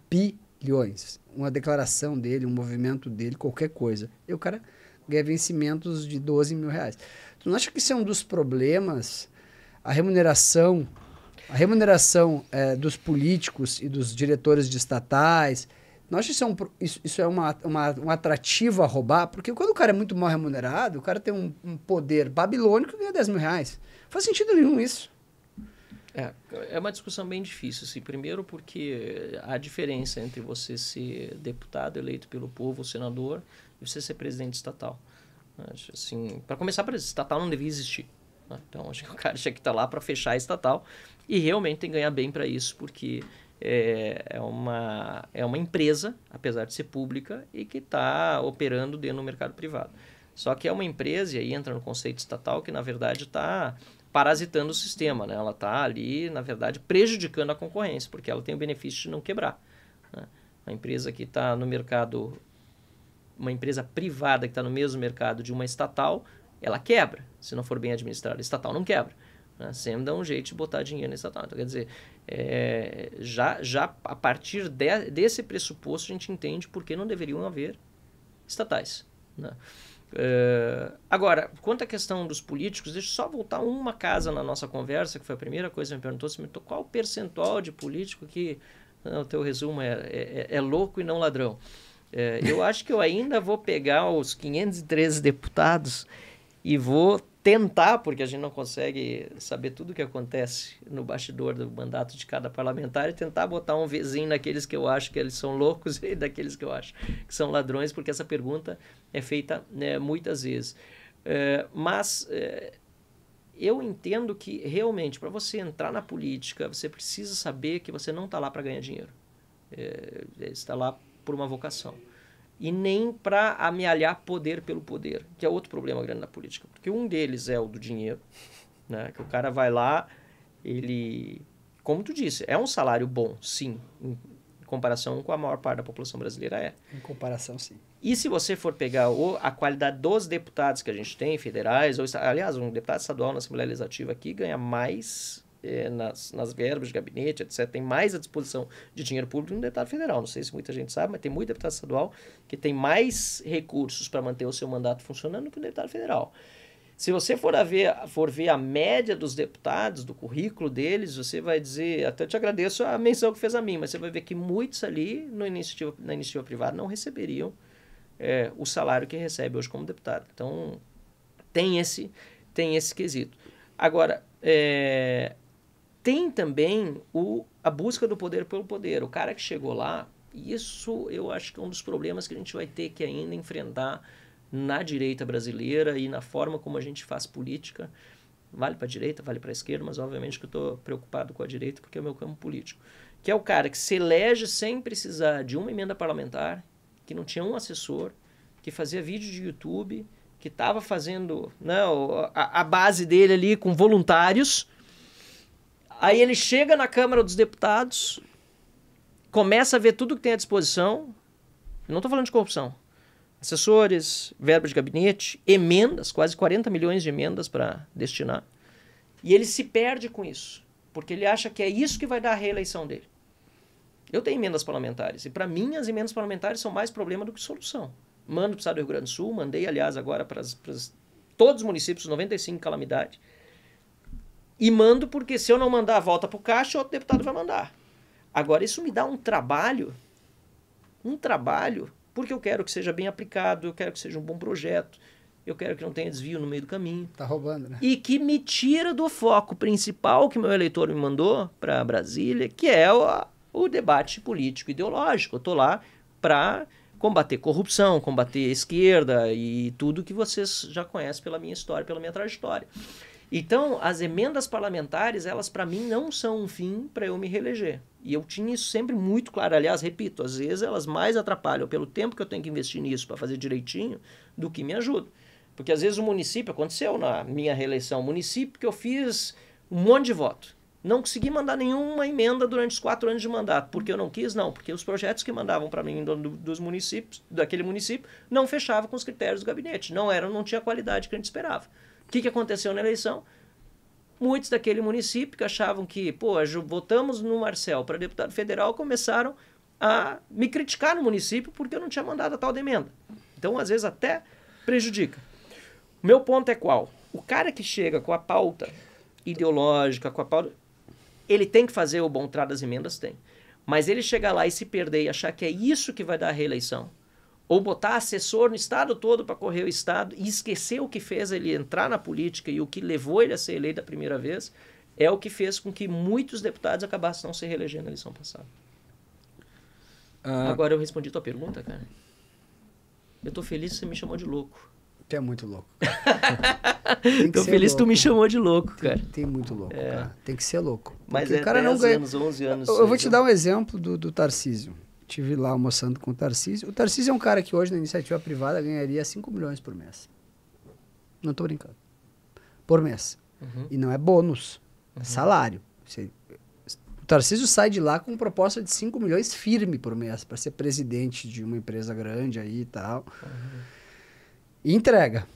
bilhões. Uma declaração dele, um movimento dele, qualquer coisa. E o cara ganha vencimentos de 12 mil reais. Tu não acha que isso é um dos problemas? A remuneração dos políticos e dos diretores de estatais. Não acha que isso é um atrativo a roubar? Porque quando o cara é muito mal remunerado, o cara tem um poder babilônico e ganha 10 mil reais. Não faz sentido nenhum isso. É uma discussão bem difícil. Assim. Primeiro porque há diferença entre você ser deputado eleito pelo povo, senador, e você ser presidente estatal. Assim, para começar, presidente estatal não devia existir. Né? Então, acho que o cara tinha que estar lá para fechar a estatal e realmente tem que ganhar bem para isso, porque é uma empresa, apesar de ser pública, e que está operando dentro do mercado privado. Só que é uma empresa, e aí entra no conceito estatal, que na verdade está parasitando o sistema. Né? Ela está ali, na verdade, prejudicando a concorrência, porque ela tem o benefício de não quebrar. Né? A empresa que está no mercado, uma empresa privada que está no mesmo mercado de uma estatal, ela quebra, se não for bem administrada. A estatal não quebra. Né? Sempre dá um jeito de botar dinheiro na estatal. Então, quer dizer, já a partir desse pressuposto, a gente entende por que não deveriam haver estatais. Né? Agora, quanto à questão dos políticos, deixa eu só voltar uma casa na nossa conversa, que foi a primeira coisa que me perguntou, qual o percentual de político que, o teu resumo é louco e não ladrão. Eu acho que eu ainda vou pegar os 513 deputados e vou tentar, porque a gente não consegue saber tudo o que acontece no bastidor do mandato de cada parlamentar, e tentar botar um vizinho naqueles que eu acho que eles são loucos e daqueles que eu acho que são ladrões, porque essa pergunta é feita muitas vezes. Mas eu entendo que realmente para você entrar na política, você precisa saber que você não está lá para ganhar dinheiro. Você está lá por uma vocação. E nem para amealhar poder pelo poder, que é outro problema grande na política. Porque um deles é o do dinheiro, né? Que o cara vai lá, ele, como tu disse, é um salário bom, sim, em comparação com a maior parte da população brasileira Em comparação, sim. E se você for pegar a qualidade dos deputados que a gente tem, federais, aliás, um deputado estadual na Assembleia Legislativa aqui ganha mais nas verbas de gabinete, etc., tem mais à disposição de dinheiro público do que um deputado federal. Não sei se muita gente sabe, mas tem muito deputado estadual que tem mais recursos para manter o seu mandato funcionando do que um deputado federal. Se você for ver a média dos deputados, do currículo deles, você vai dizer, até te agradeço a menção que fez a mim, mas você vai ver que muitos ali na iniciativa privada não receberiam o salário que recebe hoje como deputado. Então, tem esse quesito. Agora, tem também a busca do poder pelo poder. O cara que chegou lá, isso eu acho que é um dos problemas que a gente vai ter que ainda enfrentar na direita brasileira e na forma como a gente faz política. Vale para a direita, vale para a esquerda, mas obviamente que eu estou preocupado com a direita porque é o meu campo político. Que é o cara que se elege sem precisar de uma emenda parlamentar, que não tinha um assessor, que fazia vídeo de YouTube, que estava fazendo, né, a base dele ali com voluntários. Aí ele chega na Câmara dos Deputados, começa a ver tudo que tem à disposição. Não estou falando de corrupção. Assessores, verba de gabinete, emendas, quase 40 milhões de emendas para destinar. E ele se perde com isso, porque ele acha que é isso que vai dar a reeleição dele. Eu tenho emendas parlamentares, e para mim as emendas parlamentares são mais problema do que solução. Mando para o estado do Rio Grande do Sul, mandei, aliás, agora para todos os municípios, 95 calamidade. E mando porque se eu não mandar, volta para o caixa, outro deputado vai mandar. Agora, isso me dá um trabalho, porque eu quero que seja bem aplicado, eu quero que seja um bom projeto, eu quero que não tenha desvio no meio do caminho. Tá roubando, né? E que me tira do foco principal que meu eleitor me mandou para Brasília, que é o debate político ideológico. Eu estou lá para combater corrupção, combater a esquerda e tudo que vocês já conhecem pela minha história, pela minha trajetória. Então, as emendas parlamentares, elas para mim não são um fim para eu me reeleger. E eu tinha isso sempre muito claro. Aliás, repito, às vezes elas mais atrapalham pelo tempo que eu tenho que investir nisso para fazer direitinho do que me ajudam. Porque às vezes o município, aconteceu na minha reeleição, município que eu fiz um monte de voto. Não consegui mandar nenhuma emenda durante os 4 anos de mandato. Porque eu não quis? Não. Porque os projetos que mandavam para mim dos municípios, daquele município, não fechavam com os critérios do gabinete. Não tinha a qualidade que a gente esperava. O que aconteceu na eleição? Muitos daquele município que achavam que, votamos no Marcel para deputado federal, começaram a me criticar no município porque eu não tinha mandado a tal de emenda. Então, às vezes, até prejudica. O meu ponto é qual? O cara que chega com a pauta ideológica, com a pauta... Ele tem que fazer o bom trato das emendas? Tem. Mas ele chegar lá e se perder e achar que é isso que vai dar a reeleição, ou botar assessor no estado todo para correr o estado e esquecer o que fez ele entrar na política e o que levou ele a ser eleito a primeira vez, é o que fez com que muitos deputados acabassem não se reelegendo na eleição passada. Agora eu respondi tua pergunta, cara. Eu tô feliz que você me chamou de louco. Tu é muito louco. Tô feliz que tu me chamou de louco, cara. Tem muito louco, cara. Tem que ser louco. Mas o cara 10 não ganha... anos, 11 anos... Eu vou te dar um exemplo do Tarcísio. Estive lá almoçando com o Tarcísio. O Tarcísio é um cara que hoje na iniciativa privada ganharia 5 milhões por mês. Não tô brincando. Por mês. Uhum. E não é bônus. É salário. O Tarcísio sai de lá com proposta de 5 milhões firme por mês para ser presidente de uma empresa grande aí e tal. Uhum. E entrega.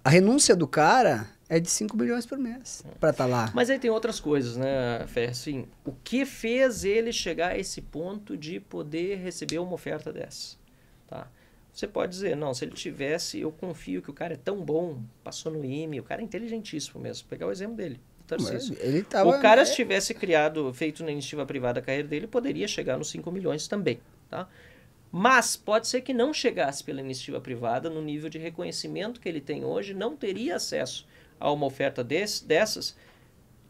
A renúncia do cara é de 5 milhões por mês para estar lá. Mas aí tem outras coisas, né, Fer? Assim, o que fez ele chegar a esse ponto de poder receber uma oferta dessa? Tá? Você pode dizer, não, se ele tivesse, eu confio que o cara é tão bom, passou no IME, o cara é inteligentíssimo mesmo. Vou pegar o exemplo dele, o Tarcísio. O cara, se tivesse feito na iniciativa privada a carreira dele, poderia chegar nos 5 milhões também, tá? Mas pode ser que não chegasse pela iniciativa privada no nível de reconhecimento que ele tem hoje, não teria acesso a uma oferta dessas,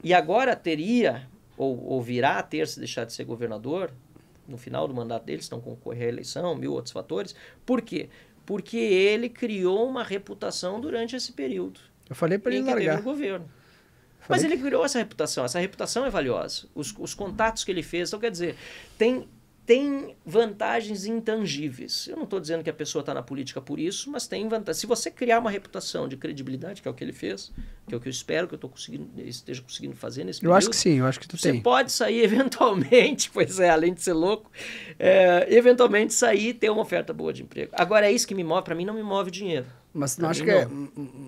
e agora teria, ou virá a ter se deixar de ser governador, no final do mandato dele, se não concorrer à eleição, 1000 outros fatores. Por quê? Porque ele criou uma reputação durante esse período. Eu falei para ele largar. Teve no governo. Mas ele criou essa reputação é valiosa. Os contatos que ele fez, então quer dizer, tem vantagens intangíveis. Eu não estou dizendo que a pessoa está na política por isso, mas tem vantagem. Se você criar uma reputação de credibilidade, que é o que ele fez, que é o que eu espero que eu esteja conseguindo fazer nesse período. Eu acho que sim, eu acho que tu tem. Você pode sair eventualmente, pois é, além de ser louco, eventualmente sair e ter uma oferta boa de emprego. Agora é isso que me move, para mim não me move dinheiro. Mas não acho que é.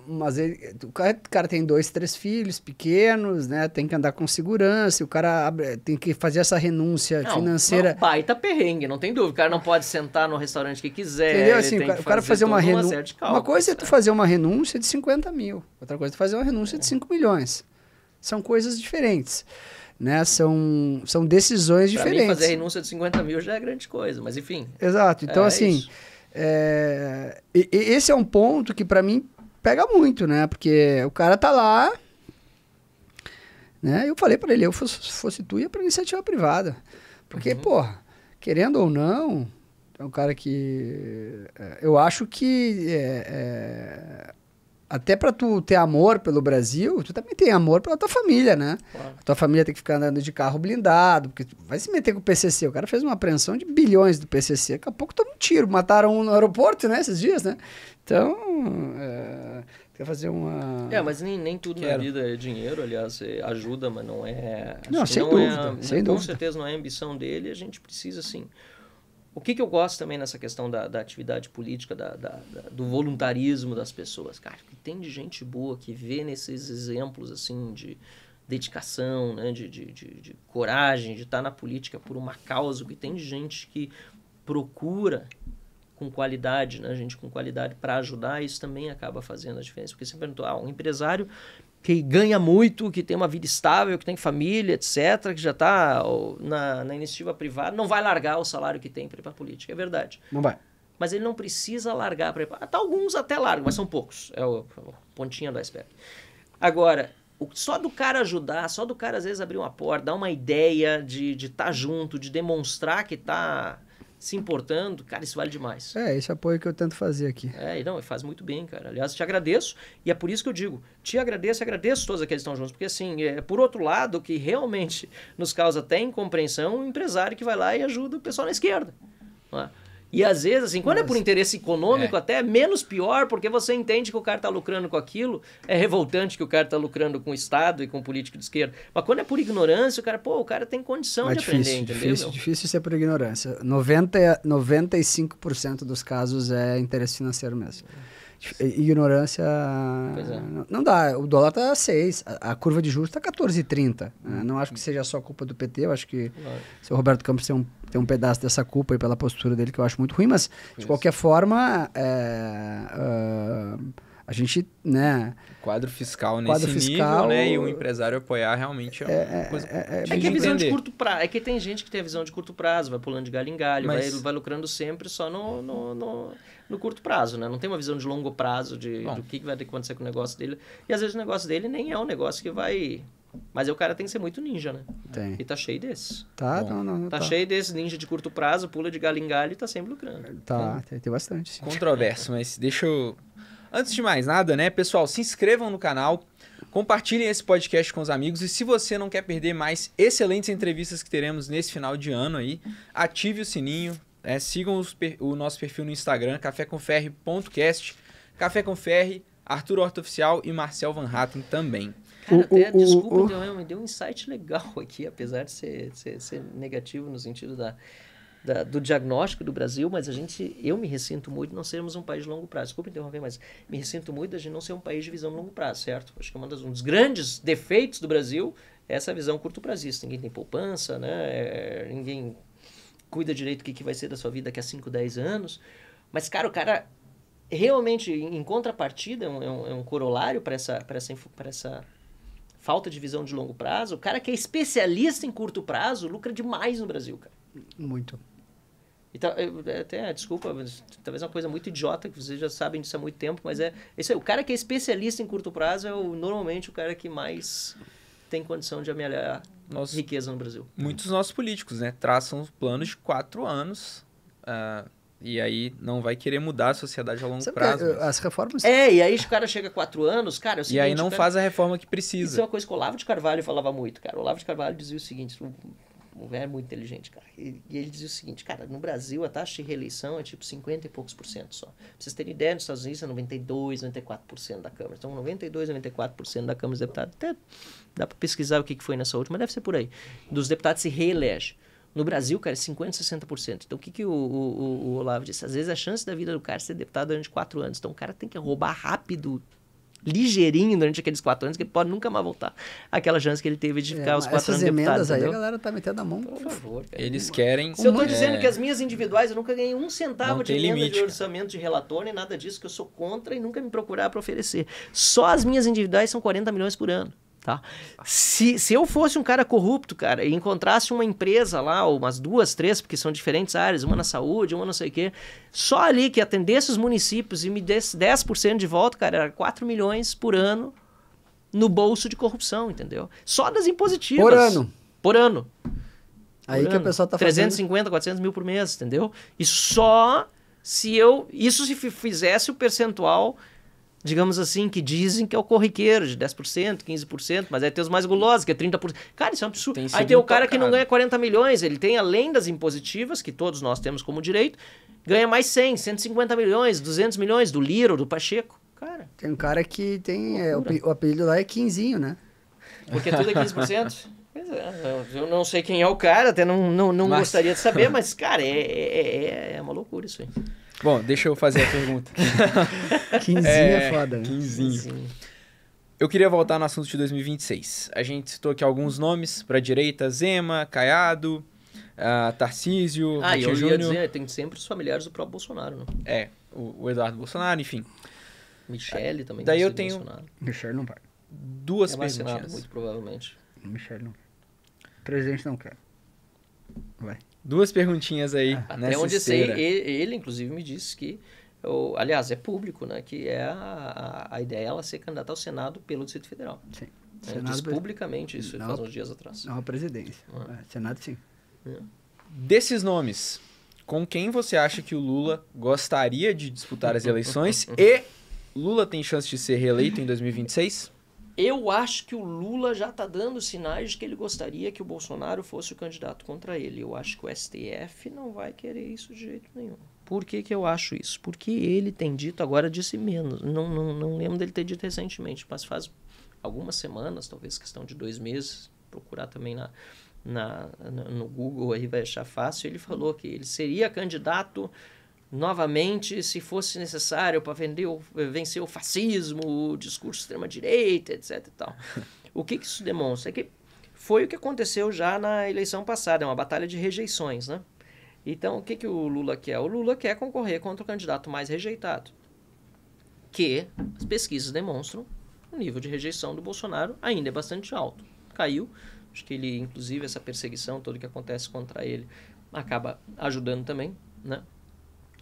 Mas o cara tem 2, 3 filhos pequenos, né? Tem que andar com segurança. O cara tem que fazer essa renúncia financeira. Não, baita perrengue, não tem dúvida. O cara não pode sentar no restaurante que quiser. Entendeu? Assim, o cara fazer uma renúncia. Uma coisa é tu fazer uma renúncia de 50 mil. Outra coisa é tu fazer uma renúncia de 5 milhões. São coisas diferentes. Né? São decisões diferentes. Pra mim, fazer a renúncia de 50 mil já é grande coisa, mas enfim. Exato. Então, assim. Isso. Esse é um ponto que pra mim pega muito, né? Porque o cara tá lá, né? Eu falei pra ele, fosse tu, ia pra iniciativa privada. Porque, porra, querendo ou não, é um cara que... eu acho que até pra tu ter amor pelo Brasil, tu também tem amor pela tua família, né? Claro. A tua família tem que ficar andando de carro blindado, porque tu vai se meter com o PCC. O cara fez uma apreensão de bilhões do PCC, daqui a pouco toma um tiro. Mataram um no aeroporto, né, esses dias, né? Então, quer fazer uma... Mas nem tudo na vida é dinheiro, aliás, ajuda, mas não é... Não, sem dúvida, sem com dúvida. certeza não é a ambição dele, a gente precisa, assim... O que eu gosto também nessa questão da atividade política, do voluntarismo das pessoas? Cara, que tem de gente boa que vê nesses exemplos, assim, de dedicação, né? de coragem, de estar na política por uma causa, que tem de gente que procura com qualidade, né? Gente com qualidade para ajudar, isso também acaba fazendo a diferença. Porque você perguntou, um empresário que ganha muito, que tem uma vida estável, que tem família, etc., que já está na iniciativa privada, não vai largar o salário que tem para ir para a política. É verdade. Não vai. Mas ele não precisa largar para ir para... Alguns até largam, mas são poucos. É o pontinha do iceberg. Agora, só do cara ajudar, só do cara às vezes abrir uma porta, dar uma ideia de estar junto, de demonstrar que está se importando, cara, isso vale demais. Esse apoio que eu tento fazer aqui. Não, faz muito bem, cara. Aliás, te agradeço, e é por isso que eu digo, te agradeço e agradeço todos aqueles que estão juntos, porque assim, por outro lado, o que realmente nos causa até incompreensão, um empresário que vai lá e ajuda o pessoal na esquerda. Não é? E às vezes, assim, quando é por interesse econômico, até é menos pior, porque você entende que o cara está lucrando com aquilo, é revoltante que o cara está lucrando com o Estado e com o político de esquerda. Mas quando é por ignorância, o cara tem condição de aprender, entendeu? Difícil ser por ignorância. 95% dos casos é interesse financeiro mesmo. Ignorância não dá. O dólar está 6, a curva de juros está 14,30. Não acho que seja só culpa do PT, eu acho que o seu Roberto Campos tem um pedaço dessa culpa aí pela postura dele que eu acho muito ruim, mas de qualquer forma a gente, né... Quadro fiscal nesse nível, né? E o empresário apoiar realmente é uma coisa... É que a visão de curto prazo... É que tem gente que tem a visão de curto prazo, vai pulando de galho em galho, vai lucrando sempre só no curto prazo, né? Não tem uma visão de longo prazo do que vai ter que acontecer com o negócio dele. E às vezes o negócio dele nem é um negócio que vai... Mas o cara tem que ser muito ninja, né? Tem. E tá cheio desses. Tá Cheio desses ninja de curto prazo, pula de galho em galho e tá sempre lucrando. Tem bastante. Sim. Controverso, mas deixa eu... Antes de mais nada, né, pessoal, se inscrevam no canal, compartilhem esse podcast com os amigos e se você não quer perder mais excelentes entrevistas que teremos nesse final de ano aí, ative o sininho, sigam o nosso perfil no Instagram, cafécomferri.cast, Café com Ferri, Arthur Horta Oficial e Marcel Van Hatten também. Cara, desculpa, me deu um insight legal aqui, apesar de ser negativo no sentido do diagnóstico do Brasil, mas eu me ressinto muito de não sermos um país de longo prazo. Desculpa interromper, mas me ressinto muito de não ser um país de visão de longo prazo, certo? Acho que um dos grandes defeitos do Brasil é essa visão curto-prazista. Ninguém tem poupança, né? Ninguém cuida direito do que vai ser da sua vida daqui a 5, 10 anos. Mas, cara, o cara realmente, em contrapartida, é um corolário para essa falta de visão de longo prazo. O cara que é especialista em curto prazo lucra demais no Brasil, cara. Muito. Então, desculpa, talvez uma coisa muito idiota, que vocês já sabem disso há muito tempo, mas isso aí, o cara que é especialista em curto prazo é normalmente o cara que mais tem condição de amelhar riqueza no Brasil. Muitos dos nossos políticos, né, traçam planos de 4 anos, e aí não vai querer mudar a sociedade a longo prazo. As reformas... e aí o cara chega a 4 anos, cara... E aí não faz a reforma que precisa. Isso é uma coisa que o Olavo de Carvalho falava muito, cara. O Olavo de Carvalho dizia o seguinte... Um velho muito inteligente, cara. E ele dizia o seguinte, cara, no Brasil a taxa de reeleição é tipo 50 e poucos % só. Pra vocês terem ideia, nos Estados Unidos é 92, 94% da Câmara. Então, 92, 94% da Câmara dos Deputados. Até dá pra pesquisar o que foi nessa última, deve ser por aí. Dos deputados se reelege. No Brasil, cara, é 50, 60%. Então, o que o Olavo disse? Às vezes a chance da vida do cara é ser deputado durante 4 anos. Então, o cara tem que roubar rápido, ligeirinho durante aqueles 4 anos, que ele pode nunca mais voltar àquela chance que ele teve de ficar os 4 anos de deputado. Essas emendas aí, a galera tá metendo a mão. Por favor, cara. Eles querem... Se eu tô dizendo que as minhas individuais, eu nunca ganhei 1 centavo de emenda limite, de orçamento de relator, nem nada disso, que eu sou contra e nunca me procurar para oferecer. Só as minhas individuais são 40 milhões por ano. Tá? Se eu fosse um cara corrupto, cara, e encontrasse uma empresa lá, ou umas 2, 3, porque são diferentes áreas, uma na saúde, uma não sei o quê, só ali que atendesse os municípios e me desse 10% de volta, cara, era 4 milhões por ano no bolso de corrupção, entendeu? Só das impositivas. Por ano. Aí que a pessoa tá 350, 400 mil por mês, entendeu? E só se eu... Isso se fizesse o percentual digamos assim, que dizem que é o corriqueiro de 10%, 15%, mas aí tem os mais gulosos, que é 30%. Cara, isso é um absurdo. Aí tem o cara que não ganha 40 milhões, ele tem, além das impositivas, que todos nós temos como direito, ganha mais 100, 150 milhões, 200 milhões, do Lira, do Pacheco. Cara, tem um cara que tem... o apelido lá é Quinzinho, né? porque tudo é 15%. Pois é, eu não sei quem é o cara, até não gostaria de saber, mas, cara, é uma loucura isso aí. Bom, deixa eu fazer a pergunta. Quinzinho é foda, né? Quinzinho. Eu queria voltar no assunto de 2026. A gente citou aqui alguns nomes para a direita: Zema, Caiado, Tarcísio, e eu ia Júnior. dizer, tem sempre os familiares do próprio Bolsonaro, né? O Eduardo Bolsonaro, enfim. Michele também. Daí eu tenho Bolsonaro. Michele não vai. Duas vacinado, perguntinhas. muito provavelmente. Michele não. O presidente não quer. Vai. Duas perguntinhas aí. Até onde eu sei, ele inclusive me disse que, aliás, é público, né? Que é a ideia é ela ser candidata ao Senado pelo Distrito Federal. Sim. Ele disse publicamente isso faz uns dias atrás. Não, a presidência. Senado, sim. Desses nomes, com quem você acha que o Lula gostaria de disputar as eleições e Lula tem chance de ser reeleito em 2026? Eu acho que o Lula já está dando sinais de que ele gostaria que o Bolsonaro fosse o candidato contra ele. Eu acho que o STF não vai querer isso de jeito nenhum. Por que eu acho isso? Porque ele tem dito, agora disse menos, não lembro dele ter dito recentemente, mas faz algumas semanas, talvez questão de 2 meses, procurar também no Google aí vai achar fácil, ele falou que ele seria candidato novamente, se fosse necessário, para vencer o fascismo, o discurso extrema-direita, etc. E tal. O que isso demonstra? É que foi o que aconteceu já na eleição passada, é uma batalha de rejeições, né? Então, o que o Lula quer? O Lula quer concorrer contra o candidato mais rejeitado, que as pesquisas demonstram o nível de rejeição do Bolsonaro ainda é bastante alto. Caiu, acho que ele, inclusive, essa perseguição toda que acontece contra ele, acaba ajudando também, né?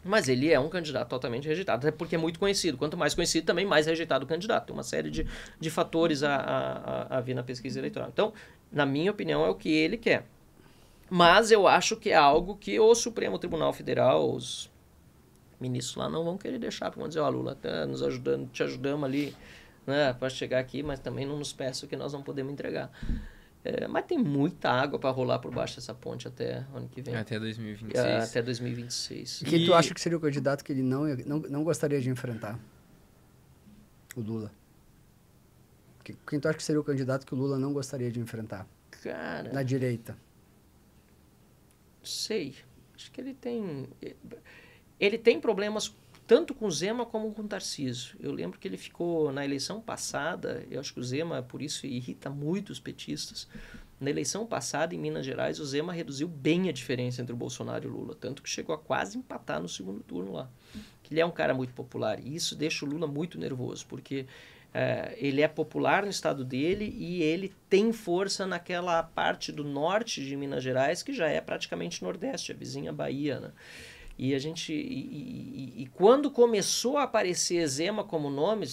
Mas ele é um candidato totalmente rejeitado, até porque é muito conhecido. Quanto mais conhecido, também mais rejeitado o candidato. Tem uma série de fatores a vir na pesquisa eleitoral. Então, na minha opinião, é o que ele quer. Mas eu acho que é algo que o Supremo Tribunal Federal, os ministros lá não vão querer deixar, porque vão dizer, Lula, tá nos ajudando, te ajudamos ali, né, para chegar aqui, mas também não nos peça o que nós não podemos entregar. Mas tem muita água para rolar por baixo dessa ponte até ano que vem. Até 2026. Até 2026. E quem tu acha que seria o candidato que ele não gostaria de enfrentar? O Lula. Quem tu acha que seria o candidato que o Lula não gostaria de enfrentar? Cara... Na direita. Sei. Acho que ele tem problemas tanto com o Zema como com o Tarcísio. Eu lembro que ele ficou na eleição passada, eu acho que o Zema, por isso, irrita muito os petistas. Na eleição passada, em Minas Gerais, o Zema reduziu bem a diferença entre o Bolsonaro e o Lula, tanto que chegou a quase empatar no segundo turno lá. Ele é um cara muito popular, e isso deixa o Lula muito nervoso, porque ele é popular no estado dele e ele tem força naquela parte do norte de Minas Gerais, que já é praticamente nordeste, a vizinha Bahia, né? E a gente e quando começou a aparecer Zema como nome,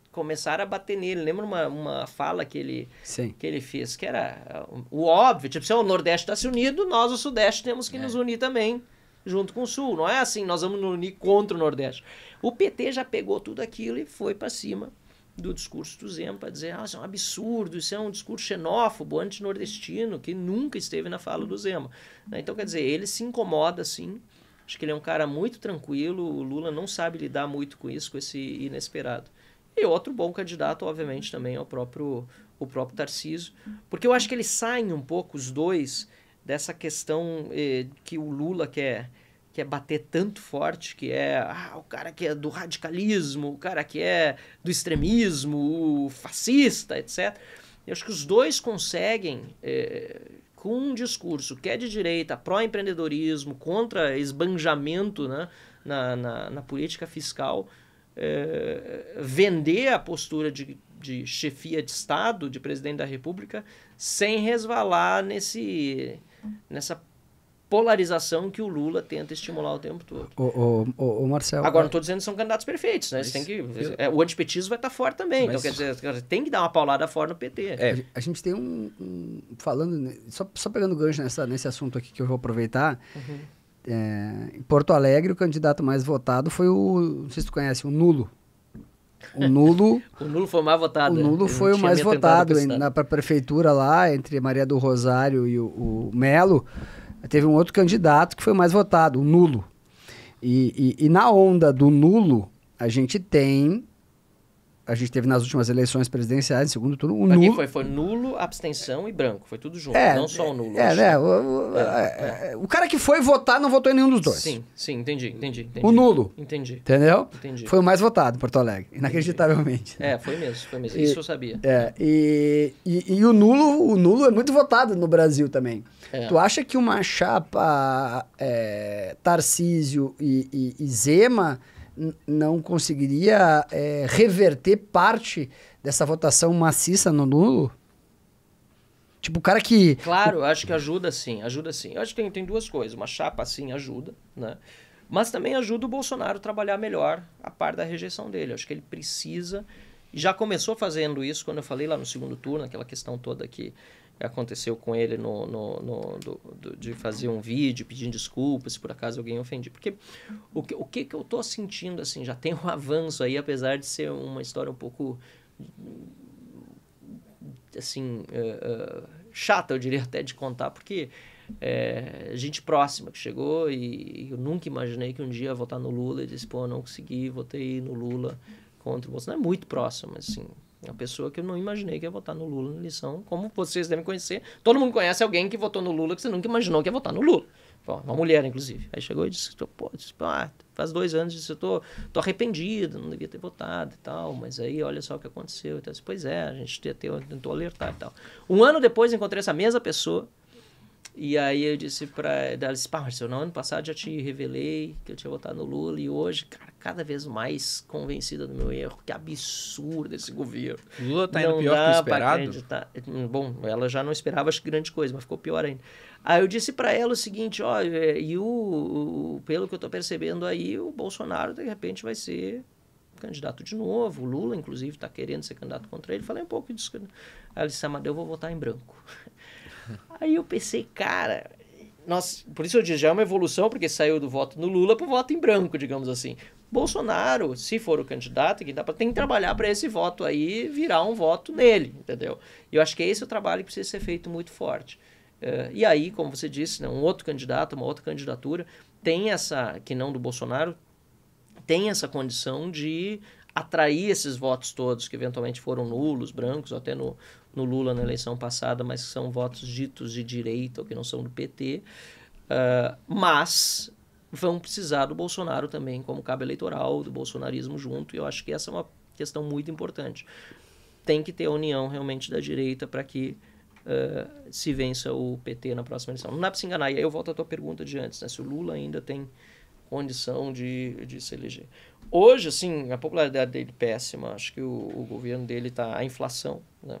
começaram a bater nele. Lembra uma fala que ele fez, que era o óbvio, tipo, se o Nordeste está se unido, nós, o Sudeste, temos que nos unir também, junto com o Sul. Não é assim, nós vamos nos unir contra o Nordeste. O PT já pegou tudo aquilo e foi para cima do discurso do Zema para dizer, isso é um absurdo, isso é um discurso xenófobo, antinordestino, que nunca esteve na fala do Zema. Então, quer dizer, ele se incomoda, sim. Acho que ele é um cara muito tranquilo, o Lula não sabe lidar muito com isso, com esse inesperado. E outro bom candidato, obviamente, também é o próprio Tarcísio, porque eu acho que eles saem um pouco, os dois, dessa questão que o Lula quer bater tanto forte, que é o cara que é do radicalismo, o cara que é do extremismo, o fascista, etc. Eu acho que os dois conseguem... com um discurso que é de direita, pró-empreendedorismo, contra esbanjamento, né, na política fiscal, vender a postura de chefia de Estado, de presidente da República, sem resvalar nessa polarização que o Lula tenta estimular o tempo todo. O Marcelo... Agora, não estou dizendo que são candidatos perfeitos, né? O antipetismo vai estar forte também. Então, quer dizer, tem que dar uma paulada fora no PT. A gente tem falando... Só pegando gancho nesse assunto aqui que eu vou aproveitar. Em Porto Alegre, o candidato mais votado foi não sei se tu conhece, o Nulo. O nulo... O nulo foi o mais votado. O nulo foi o mais votado para a prefeitura lá, entre Maria do Rosário e o Melo. Teve um outro candidato que foi o mais votado, o nulo. E na onda do nulo, a gente teve nas últimas eleições presidenciais, em segundo turno, o nulo... Foi nulo, abstenção e branco. Foi tudo junto, não só o nulo. O cara que foi votar não votou em nenhum dos dois. Sim, entendi. O nulo. Entendi. Entendeu? Entendi. Foi o mais votado em Porto Alegre, inacreditavelmente. Foi mesmo. Isso eu sabia. E o nulo é muito votado no Brasil também. Tu acha que uma chapa Tarcísio e Zema não conseguiria reverter parte dessa votação maciça no nulo? Tipo, o cara que... Claro, eu acho que ajuda sim. Eu acho que tem duas coisas. Uma chapa, sim, ajuda, né? Mas também ajuda o Bolsonaro a trabalhar melhor a par da rejeição dele. Eu acho que ele precisa... E já começou fazendo isso quando eu falei lá no segundo turno, aquela questão toda que aconteceu com ele de fazer um vídeo pedindo desculpas se por acaso alguém ofendia. Porque o que eu tô sentindo, assim, já tem um avanço aí, apesar de ser uma história um pouco, assim, chata, eu diria até de contar, porque gente próxima que chegou e eu nunca imaginei que um dia ia votar no Lula e disse, pô, não consegui, votei no Lula contra o Bolsonaro. É muito próximo, assim... Uma pessoa que eu não imaginei que ia votar no Lula na eleição, como vocês devem conhecer. Todo mundo conhece alguém que votou no Lula que você nunca imaginou que ia votar no Lula. Uma mulher, inclusive. Aí chegou e disse, faz 2 anos, disse, eu tô arrependido, não devia ter votado e tal, mas aí olha só o que aconteceu. Então, pois a gente tentou alertar e tal. 1 ano depois, encontrei essa mesma pessoa, e aí eu disse pra ela, Marcelo, no ano passado já te revelei que eu tinha votado no Lula, e hoje, cara, cada vez mais convencida do meu erro. Que absurdo esse governo. O Lula tá indo pior que o esperado? Bom, ela já não esperava, acho que grande coisa, mas ficou pior ainda. Aí eu disse pra ela o seguinte, pelo que eu tô percebendo aí, o Bolsonaro, de repente, vai ser candidato de novo. O Lula, inclusive, tá querendo ser candidato contra ele. Falei um pouco disso. Aí ela disse, Amadeu, eu vou votar em branco. Aí eu pensei, cara... por isso eu disse, já é uma evolução, porque saiu do voto no Lula pro voto em branco, digamos assim. Bolsonaro, se for o candidato, tem que trabalhar para esse voto aí virar um voto nele, entendeu? E eu acho que esse é o trabalho que precisa ser feito muito forte. E aí, como você disse, né, um outro candidato, uma outra candidatura, tem essa, que não do Bolsonaro, tem essa condição de atrair esses votos todos, que eventualmente foram nulos, brancos, ou até no Lula na eleição passada, mas que são votos ditos de direita ou que não são do PT, mas vão precisar do Bolsonaro também como cabo eleitoral, do bolsonarismo junto, e eu acho que essa é uma questão muito importante. Tem que ter a união realmente da direita para que se vença o PT na próxima eleição. Não dá para se enganar, e aí eu volto à tua pergunta de antes, né? Se o Lula ainda tem condição de se eleger. Hoje, assim, a popularidade dele é péssima, acho que o governo dele está... A inflação, né?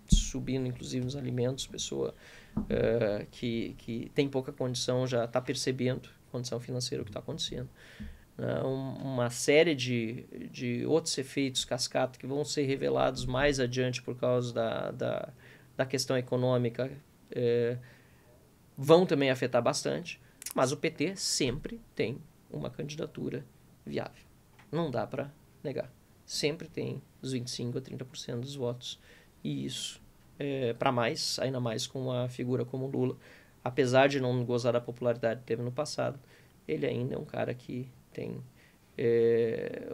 Subindo, inclusive, nos alimentos, pessoa que tem pouca condição já está percebendo a condição financeira, o que está acontecendo. Uma série de outros efeitos cascata que vão ser revelados mais adiante por causa da questão econômica vão também afetar bastante, mas o PT sempre tem uma candidatura viável. Não dá para negar. Sempre tem os 25% a 30% dos votos. E isso, para mais, ainda mais com uma figura como Lula, apesar de não gozar da popularidade que teve no passado, ele ainda é um cara que tem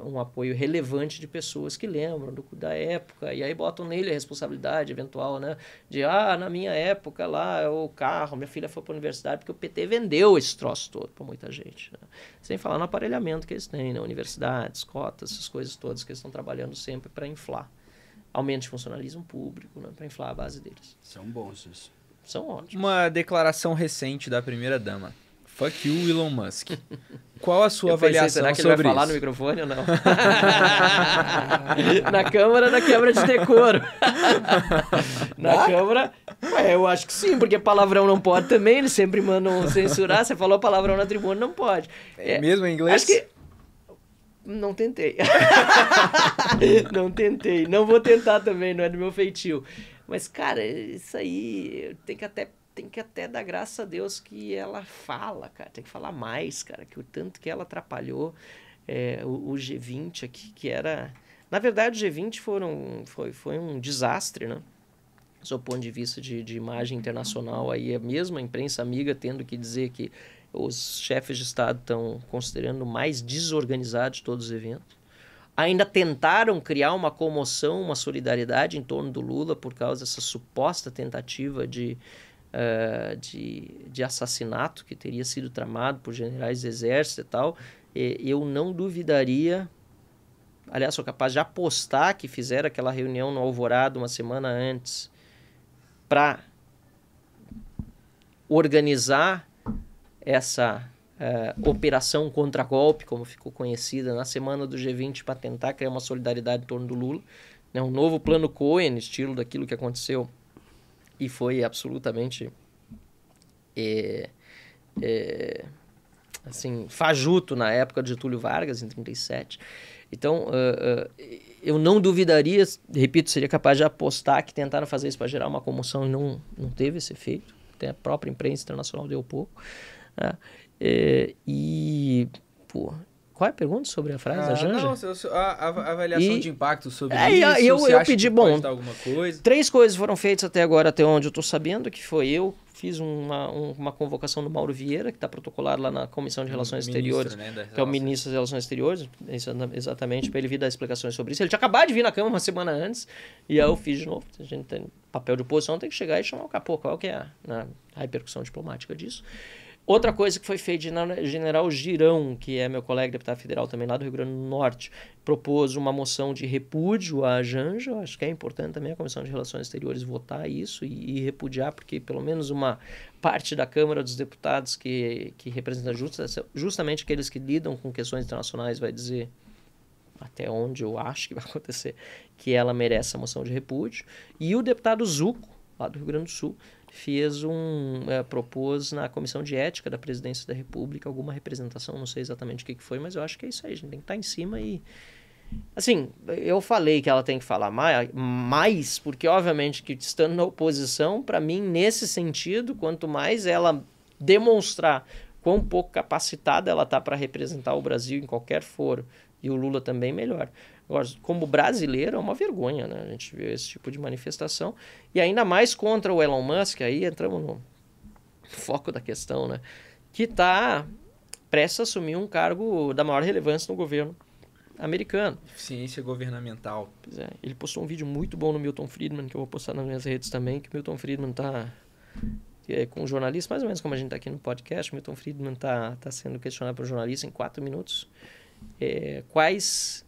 um apoio relevante de pessoas que lembram da época, e aí botam nele a responsabilidade eventual, né? De, na minha época lá, o carro, minha filha foi para a universidade porque o PT vendeu esse troço todo para muita gente. Né? Sem falar no aparelhamento que eles têm, né? Universidades, cotas, essas coisas todas que eles estão trabalhando sempre para inflar. Aumento de funcionalismo público, né? Para inflar a base deles. São bons isso. São ótimos. Uma declaração recente da primeira-dama. Fuck you, Elon Musk. Qual a sua avaliação será que sobre ele vai falar isso? no microfone ou não? Na Câmara, na quebra de decoro. Na Câmara, eu acho que sim, porque palavrão não pode também, eles sempre mandam censurar. Você falou palavrão na tribuna, não pode. Mesmo em inglês? Acho que... Não tentei. Não tentei. Não vou tentar também, não é do meu feitio. Mas, cara, isso aí tem que até dar graças a Deus que ela fala, cara. Tem que falar mais, cara. Que o tanto que ela atrapalhou o G20 aqui, que era Na verdade, o G20 foi um desastre, né? Do ponto de vista de imagem internacional, aí a mesma imprensa amiga tendo que dizer que os chefes de Estado estão considerando mais desorganizados todos os eventos. Ainda tentaram criar uma comoção, uma solidariedade em torno do Lula por causa dessa suposta tentativa de assassinato que teria sido tramado por generais do exército e tal. Eu não duvidaria, aliás, sou capaz de apostar que fizeram aquela reunião no Alvorada uma semana antes para organizar essa operação contra-golpe, como ficou conhecida, na semana do G20, para tentar criar uma solidariedade em torno do Lula. Né? Um novo plano Cohen, estilo daquilo que aconteceu, e foi absolutamente assim, fajuto na época de Getúlio Vargas, em 1937. Então, eu não duvidaria, repito, seria capaz de apostar que tentaram fazer isso para gerar uma comoção e não teve esse efeito. Até a própria imprensa internacional deu pouco. Né? Qual é a pergunta sobre a frase da Janja? Não, a avaliação de impacto sobre isso. Eu pedi, bom, alguma coisa? 3 coisas foram feitas até agora, até onde eu estou sabendo, que foi eu fiz uma convocação do Mauro Vieira, que está protocolado lá na Comissão de Relações Exteriores, né, que é o ministro das Relações Exteriores, exatamente, para ele vir dar explicações sobre isso. Ele tinha acabado de vir na Câmara uma semana antes, e aí eu fiz de novo. A gente tem papel de oposição, tem que chegar e chamar o capô, qual que é a repercussão diplomática disso. Outra coisa que foi feita, General Girão, que é meu colega deputado federal também lá do Rio Grande do Norte, propôs uma moção de repúdio à Janja. Acho que é importante também a Comissão de Relações Exteriores votar isso e repudiar, porque pelo menos uma parte da Câmara dos Deputados que representa justamente aqueles que lidam com questões internacionais vai dizer, até onde eu acho que vai acontecer, que ela merece a moção de repúdio. E o deputado Zuco, lá do Rio Grande do Sul, propôs na Comissão de Ética da Presidência da República alguma representação, não sei exatamente o que foi, mas eu acho que é isso aí, a gente tem que estar em cima e... Assim, eu falei que ela tem que falar mais, porque obviamente que estando na oposição, para mim, nesse sentido, quanto mais ela demonstrar quão pouco capacitada ela está para representar o Brasil em qualquer foro, e o Lula também, melhor. Agora, como brasileiro, é uma vergonha, né? A gente vê esse tipo de manifestação. E ainda mais contra o Elon Musk, aí entramos no foco da questão, né? Que está prestes a assumir um cargo da maior relevância no governo americano. Eficiência governamental. Pois é. Ele postou um vídeo muito bom no Milton Friedman, que eu vou postar nas minhas redes também, que o Milton Friedman está... com um jornalista, mais ou menos como a gente está aqui no podcast, o Milton Friedman está sendo questionado por um jornalista em 4 minutos. Quais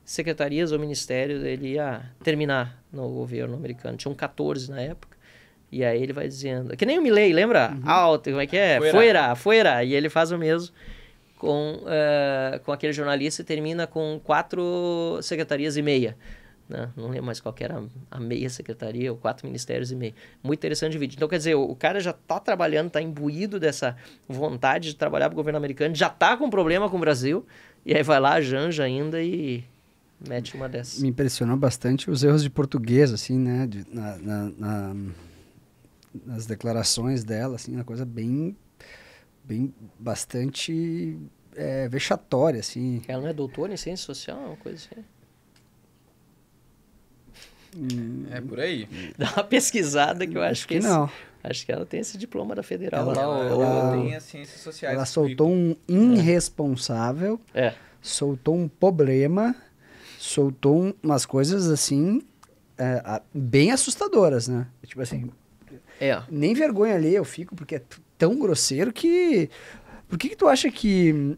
secretarias ou ministérios ele ia terminar no governo americano. Tinham 14 na época. E aí ele vai dizendo... Que nem o Milei, lembra? Alto, como é que é? Fuera. E ele faz o mesmo com aquele jornalista e termina com 4 secretarias e meia. Né? Não lembro mais qual que era a meia secretaria, ou 4 ministérios e meio. Muito interessante o vídeo. Então, quer dizer, o cara já está trabalhando, está imbuído dessa vontade de trabalhar para o governo americano, já está com problema com o Brasil, e aí vai lá a Janja ainda e mete uma dessas. Me impressionou bastante os erros de português, assim, né? Nas declarações dela, assim, uma coisa bem bastante vexatória, assim. Ela não é doutora em ciência social, uma coisa assim? É por aí. Dá uma pesquisada que eu acho que não. Acho que ela tem esse diploma da Federal. Ela tem as ciências sociais. Ela soltou um irresponsável, soltou um problema, soltou umas coisas assim bem assustadoras, né? Tipo assim, nem vergonha ali eu fico, porque é tão grosseiro que... Por que tu acha que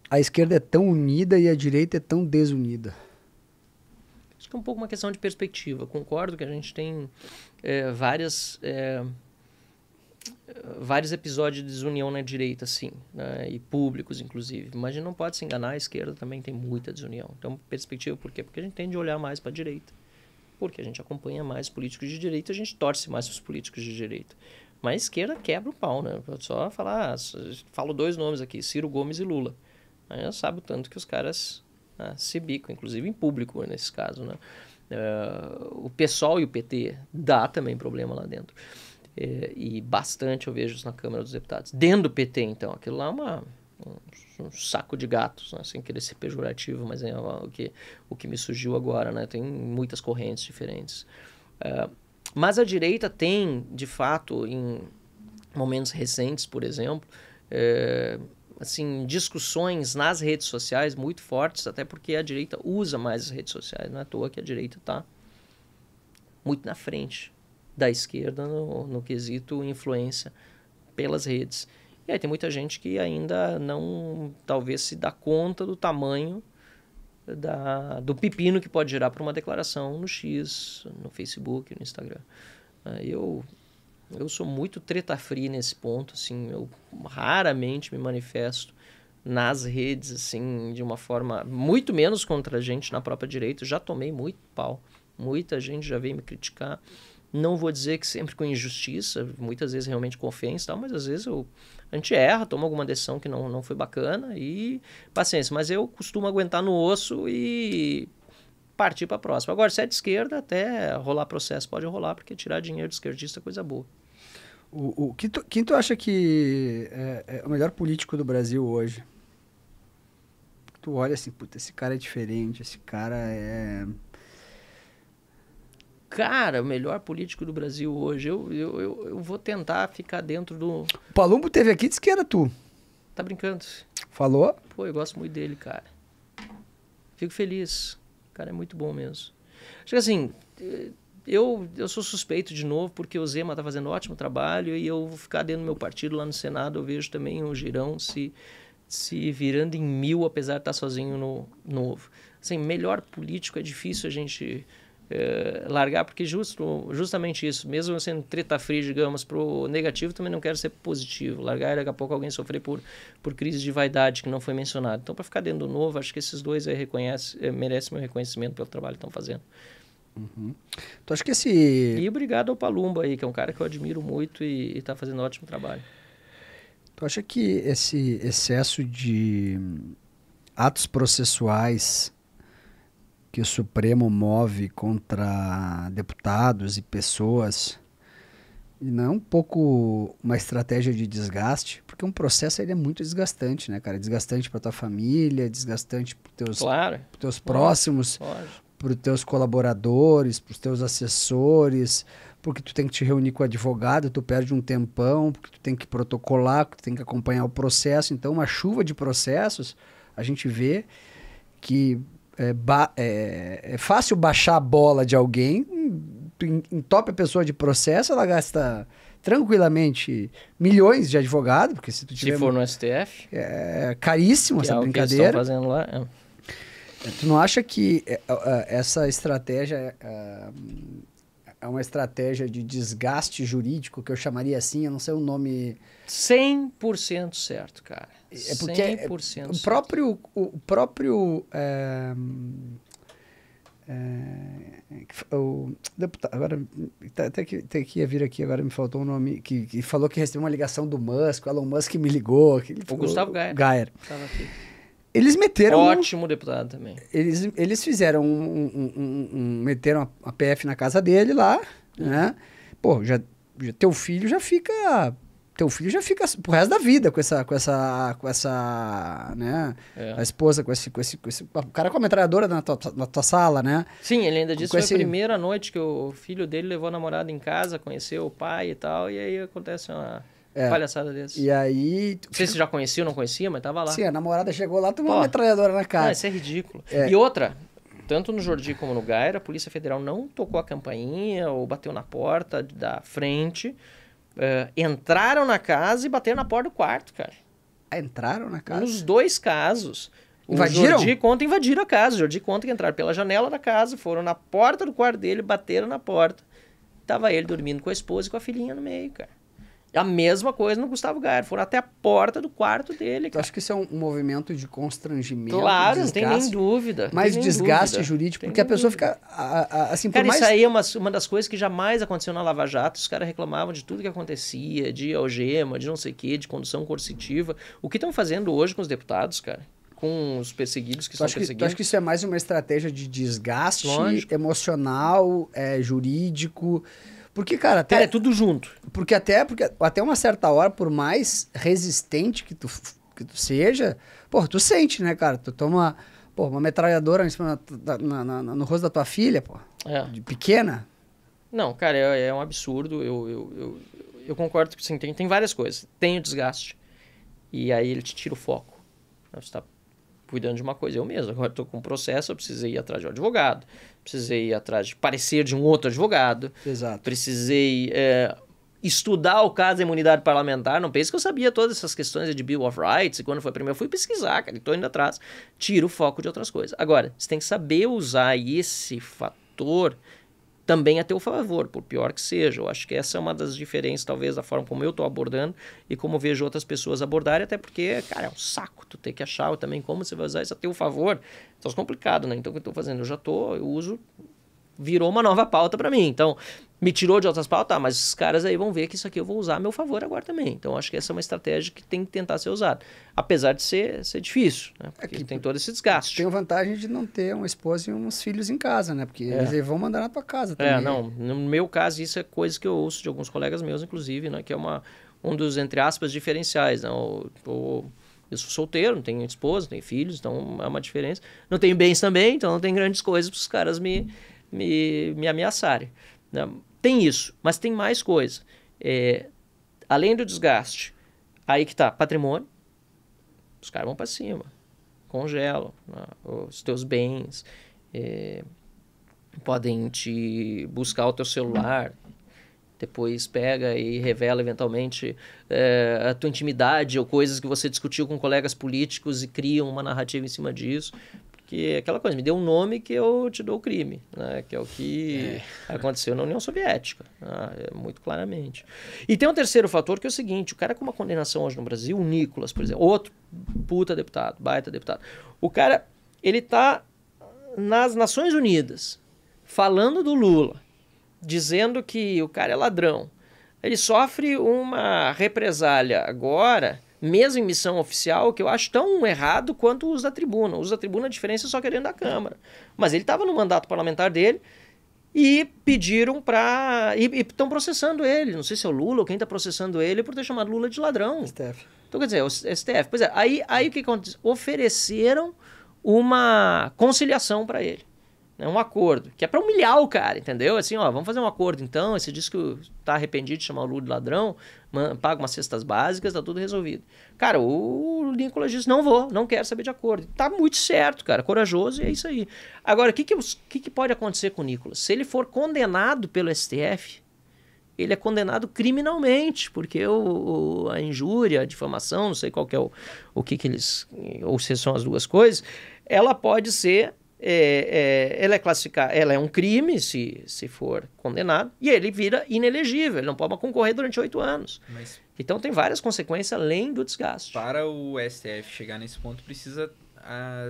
a esquerda é tão unida e a direita é tão desunida? Acho que é um pouco uma questão de perspectiva. Concordo que a gente tem vários episódios de desunião na direita, sim, né? E públicos, inclusive. Mas a gente não pode se enganar, a esquerda também tem muita desunião. Então, perspectiva por quê? Porque a gente tende a olhar mais para a direita. Porque a gente acompanha mais políticos de direita, a gente torce mais para os políticos de direita. Mas a esquerda quebra o pau, né? Vou só falar, falo 2 nomes aqui, Ciro Gomes e Lula. Aí eu sabe o tanto que os caras se bicam, inclusive em público, nesse caso, né? O PSOL e o PT dá também problema lá dentro. E bastante eu vejo isso na Câmara dos Deputados. Dentro do PT, então, aquilo lá é um saco de gatos, né? Sem querer ser pejorativo, mas é o que me surgiu agora, né? Tem muitas correntes diferentes. Mas a direita tem, de fato, em momentos recentes, por exemplo, assim, discussões nas redes sociais muito fortes, até porque a direita usa mais as redes sociais. Não é à toa que a direita está muito na frente da esquerda no quesito influência pelas redes. E aí tem muita gente que ainda não, talvez, se dá conta do tamanho do pepino que pode gerar para uma declaração no X, no Facebook, no Instagram. Eu sou muito treta free nesse ponto, assim, eu raramente me manifesto nas redes, assim, de uma forma muito menos contra a gente na própria direita. Eu já tomei muito pau, muita gente já veio me criticar. Não vou dizer que sempre com injustiça, muitas vezes realmente com ofensa e tal, mas às vezes a gente erra, toma alguma decisão que não foi bacana e paciência. Mas eu costumo aguentar no osso e partir para a próxima. Agora, se é de esquerda, até rolar processo pode rolar, porque tirar dinheiro de esquerdista é coisa boa. Quem tu acha que é o melhor político do Brasil hoje? Tu olha assim, puta, esse cara é diferente, esse cara é... Cara, o melhor político do Brasil hoje, eu vou tentar ficar dentro do... O Palumbo teve aqui e disse que era tu. Tá brincando? Falou? Pô, eu gosto muito dele, cara. Fico feliz. O cara é muito bom mesmo. Acho que assim, eu sou suspeito de novo, porque o Zema tá fazendo um ótimo trabalho e eu vou ficar dentro do meu partido lá no Senado. Eu vejo também o Girão se virando em 1000, apesar de estar sozinho no novo. Assim, melhor político é difícil a gente... largar, porque justamente isso, mesmo sendo treta free, digamos, pro negativo, também não quero ser positivo, largar e daqui a pouco alguém sofrer por crise de vaidade, que não foi mencionado. Então, para ficar dentro do novo, acho que esses dois aí merecem meu reconhecimento pelo trabalho que estão fazendo. Uhum. Tu acha que E obrigado ao Palumbo aí, que é um cara que eu admiro muito e está fazendo um ótimo trabalho. Tu acha que esse excesso de atos processuais que o Supremo move contra deputados e pessoas, não é um pouco uma estratégia de desgaste? Porque um processo ele é muito desgastante, né, cara? Desgastante para tua família, desgastante para os teus próximos, para os teus colaboradores, para os teus assessores, porque tu tem que te reunir com o advogado, tu perde um tempão, porque tu tem que protocolar, porque tu tem que acompanhar o processo. Então, uma chuva de processos, a gente vê que é fácil baixar a bola de alguém, tu entope a pessoa de processo, ela gasta tranquilamente milhões de advogado, porque se tu tiver... Se for no STF... É caríssimo essa brincadeira. Que eles estão fazendo lá. Tu não acha que essa estratégia é uma estratégia de desgaste jurídico, que eu chamaria assim, eu não sei o nome... 100% certo, cara. É porque 100% o próprio o deputado, agora até que ia vir aqui, agora me faltou um nome, que falou que recebeu uma ligação do Musk, o Elon Musk me ligou. O Gustavo Gayer. Tava aqui. Eles meteram... Ótimo deputado também. Eles fizeram meteram a PF na casa dele lá, né? Pô, teu filho já fica pro resto da vida com essa, né? A esposa com esse o cara com a metralhadora na tua sala, né? Sim, ele ainda disse que foi a primeira noite que o filho dele levou a namorada em casa, conheceu o pai e tal, e aí acontece uma palhaçada desse. E aí... Não sei se já conhecia ou não conhecia, mas tava lá. Sim, a namorada chegou lá, tomou uma metralhadora na cara. Isso é ridículo. E outra, tanto no Jordi como no Gayer, a Polícia Federal não tocou a campainha ou bateu na porta da frente. Entraram na casa e bateram na porta do quarto, cara. Entraram na casa? Nos dois casos. Invadiram? O Jordi conta invadiram a casa. O Jordi conta que entraram pela janela da casa, foram na porta do quarto dele, bateram na porta. Tava ele dormindo com a esposa e com a filhinha no meio, cara. A mesma coisa no Gustavo Gayer. Foram até a porta do quarto dele, cara. Eu acho que isso é um movimento de constrangimento. Claro, não tem nem dúvida. Mais desgaste jurídico, porque a pessoa fica assim, cara, isso aí é uma das coisas que jamais aconteceu na Lava Jato. Os caras reclamavam de tudo que acontecia, de algema, de não sei o quê, de condução coercitiva. O que estão fazendo hoje com os deputados, cara? Com os perseguidos que estão perseguindo? Eu acho que isso é mais uma estratégia de desgaste emocional, jurídico... Porque, cara, é tudo junto. Porque até uma certa hora, por mais resistente que que tu seja, pô, tu sente, né, cara? Tu toma, pô, uma metralhadora em cima no rosto da tua filha, pô, de pequena. Não, cara, é um absurdo. Eu concordo que, assim, tem várias coisas. Tem o desgaste. E aí ele te tira o foco. Você está cuidando de uma coisa. Eu mesmo, agora estou com um processo, eu precisei ir atrás de um advogado. Precisei ir atrás de parecer de um outro advogado. Exato. Precisei estudar o caso da imunidade parlamentar. Não pense que eu sabia todas essas questões de Bill of Rights. E quando foi primeiro, eu fui pesquisar, cara, e estou indo atrás. Tira o foco de outras coisas. Agora, você tem que saber usar esse fator também a teu favor, por pior que seja. Eu acho que essa é uma das diferenças, talvez, da forma como eu estou abordando e como vejo outras pessoas abordarem, até porque, cara, é um saco tu ter que achar também como você vai usar isso a teu favor. Então é complicado, né? Então o que eu estou fazendo? Eu uso, virou uma nova pauta para mim. Então, me tirou de outras pautas, mas os caras aí vão ver que isso aqui eu vou usar a meu favor agora também. Então, acho que essa é uma estratégia que tem que tentar ser usada. Apesar de ser difícil, né? Porque tem todo esse desgaste. Tem a vantagem de não ter uma esposa e uns filhos em casa, né? Porque eles vão mandar na tua casa também. Não. No meu caso, isso é coisa que eu ouço de alguns colegas meus, inclusive, né? Que é um dos, entre aspas, diferenciais. Né? Eu sou solteiro, não tenho esposa, não tenho filhos, então é uma diferença. Não tenho bens também, então não tem grandes coisas para os caras me ameaçarem. Né? Tem isso, mas tem mais coisa. Além do desgaste, aí que tá, patrimônio, os caras vão para cima, congelam, né? Os teus bens, podem te buscar o teu celular, depois pega e revela eventualmente a tua intimidade ou coisas que você discutiu com colegas políticos e criam uma narrativa em cima disso. Que é aquela coisa, me dê um nome que eu te dou o crime, né? Que é o que aconteceu na União Soviética, muito claramente. E tem um terceiro fator que é o seguinte, o cara com uma condenação hoje no Brasil, o Nicolas, por exemplo, outro puta deputado, baita deputado, o cara, ele tá nas Nações Unidas, falando do Lula, dizendo que o cara é ladrão, ele sofre uma represália agora, mesmo em missão oficial, que eu acho tão errado quanto o uso da tribuna. O uso da tribuna, a diferença é só que é dentro da Câmara. Mas ele estava no mandato parlamentar dele e pediram para... E estão processando ele. Não sei se é o Lula ou quem está processando ele por ter chamado Lula de ladrão. STF. Então, quer dizer, o STF. Pois é, aí o que aconteceu? Ofereceram uma conciliação para ele. Um acordo, que é para humilhar o cara, entendeu? Assim, vamos fazer um acordo então, você diz que tá arrependido de chamar o Lula de ladrão, paga umas cestas básicas, tá tudo resolvido. Cara, o Nicolas disse, não quero saber de acordo. Tá muito certo, cara, corajoso e é isso aí. Agora, o que pode acontecer com o Nicolas? Se ele for condenado pelo STF, ele é condenado criminalmente, porque a injúria, a difamação, não sei qual que é o que eles, ou se são as duas coisas, ela pode ser... ela é classificada, ela é um crime se for condenado, e ele vira inelegível, ele não pode concorrer durante 8 anos. Então tem várias consequências além do desgaste. Para o STF chegar nesse ponto, precisa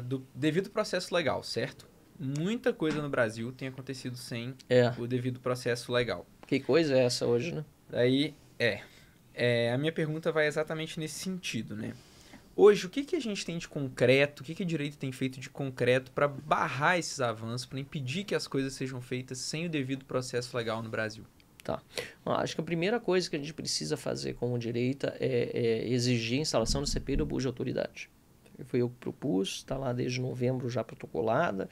do devido processo legal, certo? Muita coisa no Brasil tem acontecido sem o devido processo legal. Que coisa é essa hoje, né? Daí, a minha pergunta vai exatamente nesse sentido, né? Hoje, o que a gente tem de concreto, o que o direito tem feito de concreto para barrar esses avanços, para impedir que as coisas sejam feitas sem o devido processo legal no Brasil? Tá. Acho que a primeira coisa que a gente precisa fazer como direita é exigir a instalação do CPI do abuso de autoridade. Foi eu que propus, está lá desde novembro já protocolada.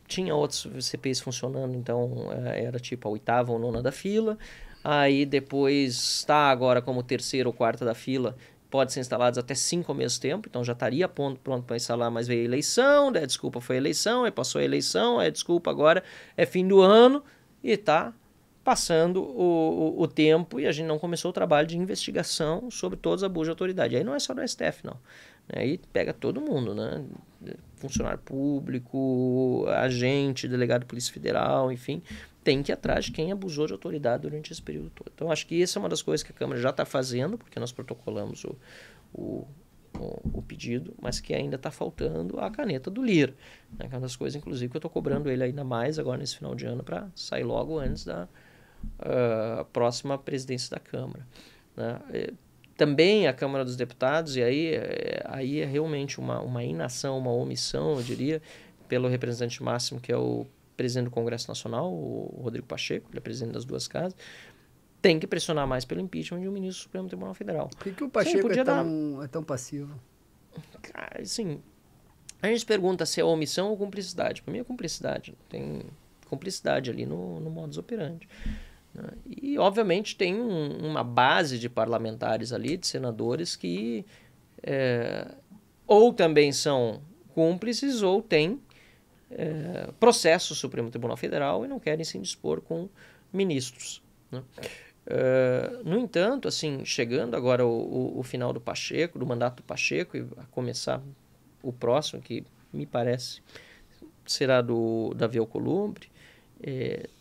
Tinha outros CPIs funcionando, então era tipo a 8ª ou 9ª da fila. Aí depois está agora como 3ª ou 4ª da fila, pode ser instalados até 5 ao mesmo tempo, então já estaria pronto para instalar, mas veio a eleição, daí a desculpa foi a eleição, aí passou a eleição, aí a desculpa agora é fim do ano, e está passando o tempo e a gente não começou o trabalho de investigação sobre todos os abusos de autoridade. Aí não é só no STF, não. Aí pega todo mundo, né? Funcionário público, agente, delegado de Polícia Federal, enfim, tem que ir atrás de quem abusou de autoridade durante esse período todo. Então, acho que essa é uma das coisas que a Câmara já está fazendo, porque nós protocolamos o pedido, mas que ainda está faltando a caneta do Lira. Né? Que é uma das coisas, inclusive, que eu estou cobrando ele ainda mais agora nesse final de ano para sair logo antes da próxima presidência da Câmara. Né? Também a Câmara dos Deputados, e aí é realmente uma inação, uma omissão, eu diria, pelo representante máximo, que é o presidente do Congresso Nacional, o Rodrigo Pacheco, ele é presidente das duas casas, tem que pressionar mais pelo impeachment de um ministro do Supremo Tribunal Federal. Por que o Pacheco é tão passivo? Cara, assim, a gente pergunta se é omissão ou cumplicidade. Para mim é cumplicidade. Tem cumplicidade ali no modus operandi. Né? E, obviamente, tem uma base de parlamentares ali, de senadores, que ou também são cúmplices ou têm processo do Supremo Tribunal Federal e não querem se indispor com ministros. Né? No entanto, assim, chegando agora o final do Pacheco, do mandato do Pacheco, e a começar o próximo, que me parece será do Davi Alcolumbre,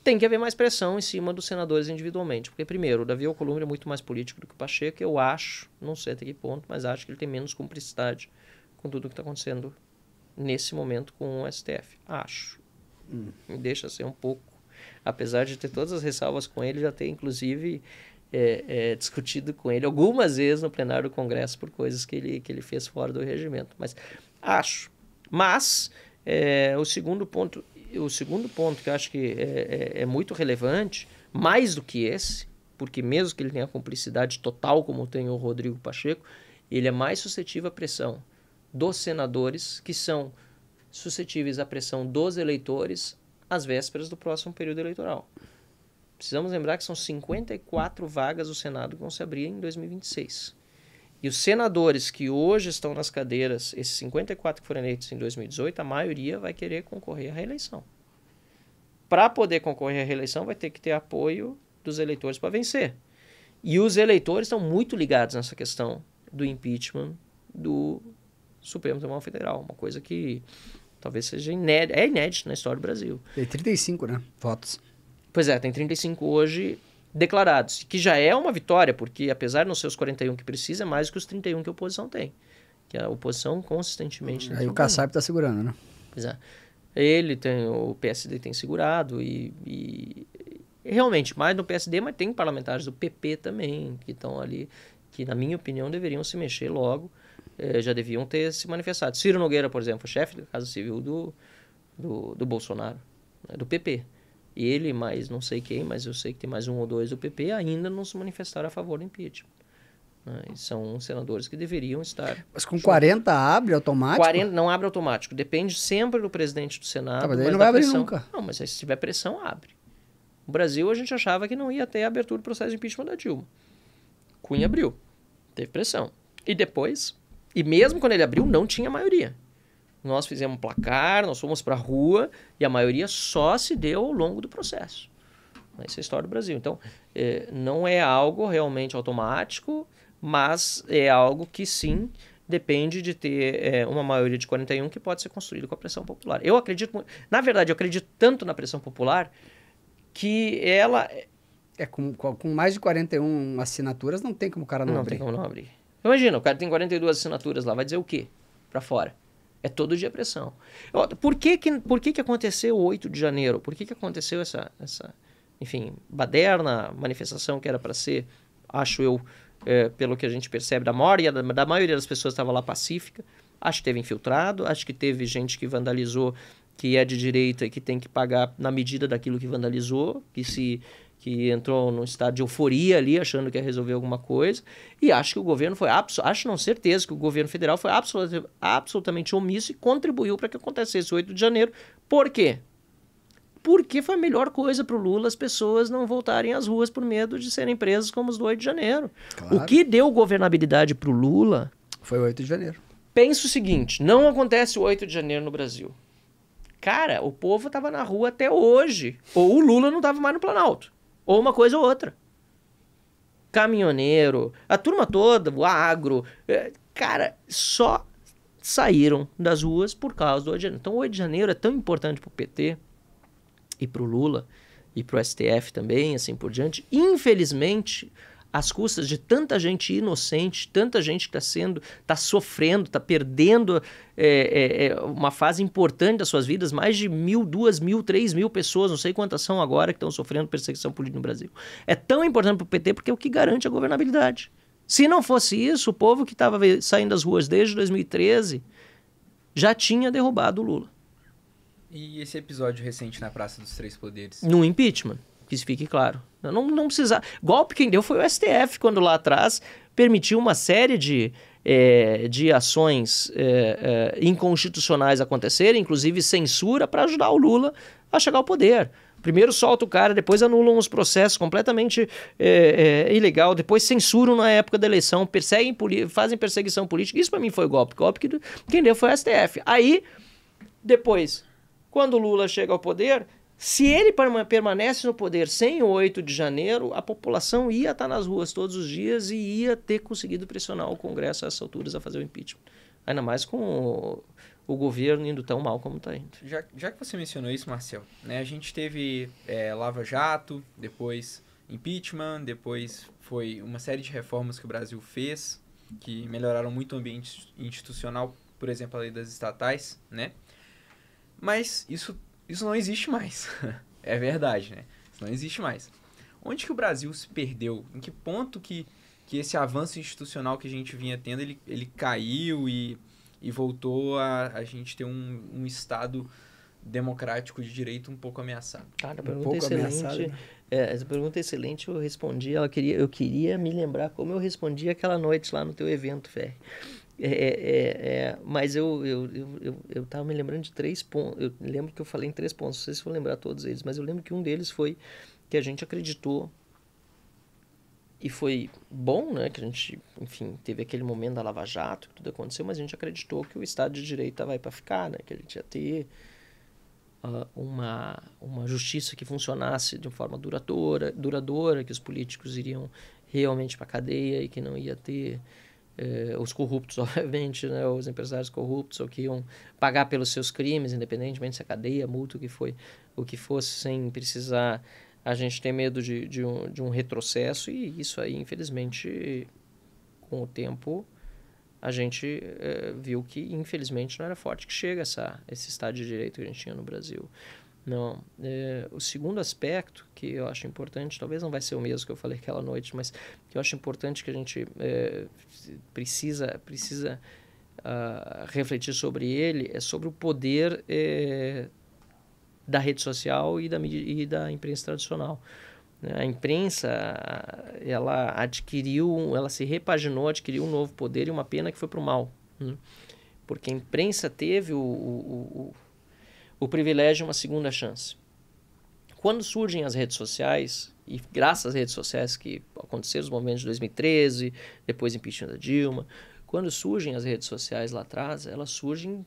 tem que haver mais pressão em cima dos senadores individualmente. Porque, primeiro, o Davi Alcolumbre é muito mais político do que o Pacheco, eu acho, não sei até que ponto, mas acho que ele tem menos cumplicidade com tudo o que está acontecendo nesse momento com o STF. Acho. Me deixa ser um pouco. Apesar de ter todas as ressalvas com ele, já ter, inclusive, discutido com ele algumas vezes no plenário do Congresso por coisas que ele fez fora do regimento. Mas acho. Mas o segundo ponto que eu acho que é muito relevante, mais do que esse, porque mesmo que ele tenha cumplicidade total, como tem o Rodrigo Pacheco, ele é mais suscetível à pressão dos senadores, que são suscetíveis à pressão dos eleitores às vésperas do próximo período eleitoral. Precisamos lembrar que são 54 vagas do Senado que vão se abrir em 2026. E os senadores que hoje estão nas cadeiras, esses 54 que foram eleitos em 2018, a maioria vai querer concorrer à reeleição. Para poder concorrer à reeleição, vai ter que ter apoio dos eleitores para vencer. E os eleitores estão muito ligados nessa questão do impeachment do Supremo Tribunal Federal, uma coisa que talvez seja inédito na história do Brasil. Tem 35, né? Votos. Pois tem 35 hoje declarados, que já é uma vitória, porque apesar de não ser os 41 que precisa, é mais do que os 31 que a oposição tem. Que a oposição consistentemente... Aí o Kassab está segurando, né? Pois é. O PSD tem segurado e realmente, mais no PSD, mas tem parlamentares do PP também, que estão ali, que na minha opinião deveriam se mexer logo, já deviam ter se manifestado. Ciro Nogueira, por exemplo, chefe da Casa Civil do Bolsonaro, né, do PP. Ele, mais não sei quem, mas eu sei que tem mais um ou dois do PP, ainda não se manifestaram a favor do impeachment. Né? E são senadores que deveriam estar... Mas com 40 abre automático? 40 não abre automático. Depende sempre do presidente do Senado. Tá, mas ele não vai abrir nunca. Não, mas aí, se tiver pressão, abre. No Brasil, a gente achava que não ia ter a abertura do processo de impeachment da Dilma. Cunha abriu. Teve pressão. E depois... E mesmo quando ele abriu, não tinha maioria. Nós fizemos um placar, nós fomos para a rua e a maioria só se deu ao longo do processo. Essa é a história do Brasil. Então, não é algo realmente automático, mas é algo que sim depende de ter uma maioria de 41 que pode ser construída com a pressão popular. Eu acredito, na verdade, eu acredito tanto na pressão popular que ela... Com mais de 41 assinaturas, não tem como o cara não abrir. Não tem como não abrir. Imagina, o cara tem 42 assinaturas lá, vai dizer o quê para fora? É todo dia pressão. Por que aconteceu o 8 de janeiro? Por que aconteceu essa enfim, baderna manifestação que era para ser, acho eu, pelo que a gente percebe, da maioria das pessoas estava lá pacífica. Acho que teve infiltrado, acho que teve gente que vandalizou, que é de direita e que tem que pagar na medida daquilo que vandalizou, que entrou num estado de euforia ali, achando que ia resolver alguma coisa, e acho que o governo foi, acho não, certeza que o governo federal foi absolutamente omisso e contribuiu para que acontecesse o 8 de janeiro. Por quê? Porque foi a melhor coisa para o Lula as pessoas não voltarem às ruas por medo de serem presas como os do 8 de janeiro. Claro. O que deu governabilidade para o Lula... Foi o 8 de janeiro. Pensa o seguinte, não acontece o 8 de janeiro no Brasil. Cara, o povo estava na rua até hoje. Ou o Lula não estava mais no Planalto. Ou uma coisa ou outra. Caminhoneiro, a turma toda, o agro, cara, só saíram das ruas por causa do 8 de janeiro. Então o 8 de janeiro é tão importante pro PT e pro Lula e pro STF também, assim por diante. Infelizmente, às custas de tanta gente inocente, tanta gente que está sofrendo, está perdendo uma fase importante das suas vidas, mais de 1.000, 2.000, 3.000 pessoas, não sei quantas são agora, que estão sofrendo perseguição política no Brasil. É tão importante para o PT porque é o que garante a governabilidade. Se não fosse isso, o povo que estava saindo das ruas desde 2013 já tinha derrubado o Lula. E esse episódio recente na Praça dos Três Poderes? No impeachment. Que isso fique claro. Não precisa... Golpe quem deu foi o STF, quando lá atrás permitiu uma série de de ações inconstitucionais acontecerem, inclusive censura para ajudar o Lula a chegar ao poder. Primeiro solta o cara, depois anulam os processos completamente ilegal, depois censuram na época da eleição, fazem perseguição política. Isso para mim foi golpe. Golpe que quem deu foi o STF. Aí, depois, quando o Lula chega ao poder, se ele permanece no poder sem o 8 de janeiro, a população ia estar nas ruas todos os dias e ia ter conseguido pressionar o Congresso a essas alturas a fazer o impeachment. Ainda mais com o governo indo tão mal como está indo. Já que você mencionou isso, Marcel, né, a gente teve Lava Jato, depois impeachment, depois foi uma série de reformas que o Brasil fez, que melhoraram muito o ambiente institucional, por exemplo, a lei das estatais, né? Mas isso não existe mais. É verdade, né? Isso não existe mais. Onde que o Brasil se perdeu? Em que ponto que esse avanço institucional que a gente vinha tendo, ele caiu e voltou a gente ter um Estado democrático de direito um pouco ameaçado? Cara, a pergunta é excelente. Essa pergunta é excelente, eu respondi. Eu queria me lembrar como eu respondi aquela noite lá no teu evento, Ferri. Mas eu tava me lembrando de 3 pontos. Eu lembro que eu falei em 3 pontos, não sei se vou lembrar todos eles, mas eu lembro que um deles foi que a gente acreditou, e foi bom, né, que a gente, enfim, teve aquele momento da Lava Jato, que tudo aconteceu, mas a gente acreditou que o Estado de Direito vai para ficar, né, que a gente ia ter uma justiça que funcionasse de uma forma duradoura, que os políticos iriam realmente para a cadeia e que não ia ter os corruptos, obviamente, né, os empresários corruptos, ou que iam pagar pelos seus crimes, independentemente se a cadeia, multa, o que fosse, sem precisar a gente ter medo de um retrocesso. E isso aí, infelizmente, com o tempo, a gente viu que, infelizmente, não era forte que chega esse Estado de Direito que a gente tinha no Brasil. Não. O segundo aspecto que eu acho importante, talvez não vai ser o mesmo que eu falei aquela noite, mas que eu acho importante que a gente precisa refletir sobre ele, é sobre o poder da rede social e da imprensa tradicional. A imprensa, ela se repaginou, adquiriu um novo poder, e uma pena que foi para o mal, né? Porque a imprensa teve o privilégio de uma segunda chance. Quando surgem as redes sociais, e graças às redes sociais que aconteceram os momentos de 2013, depois impeachment da Dilma, quando surgem as redes sociais lá atrás, elas surgem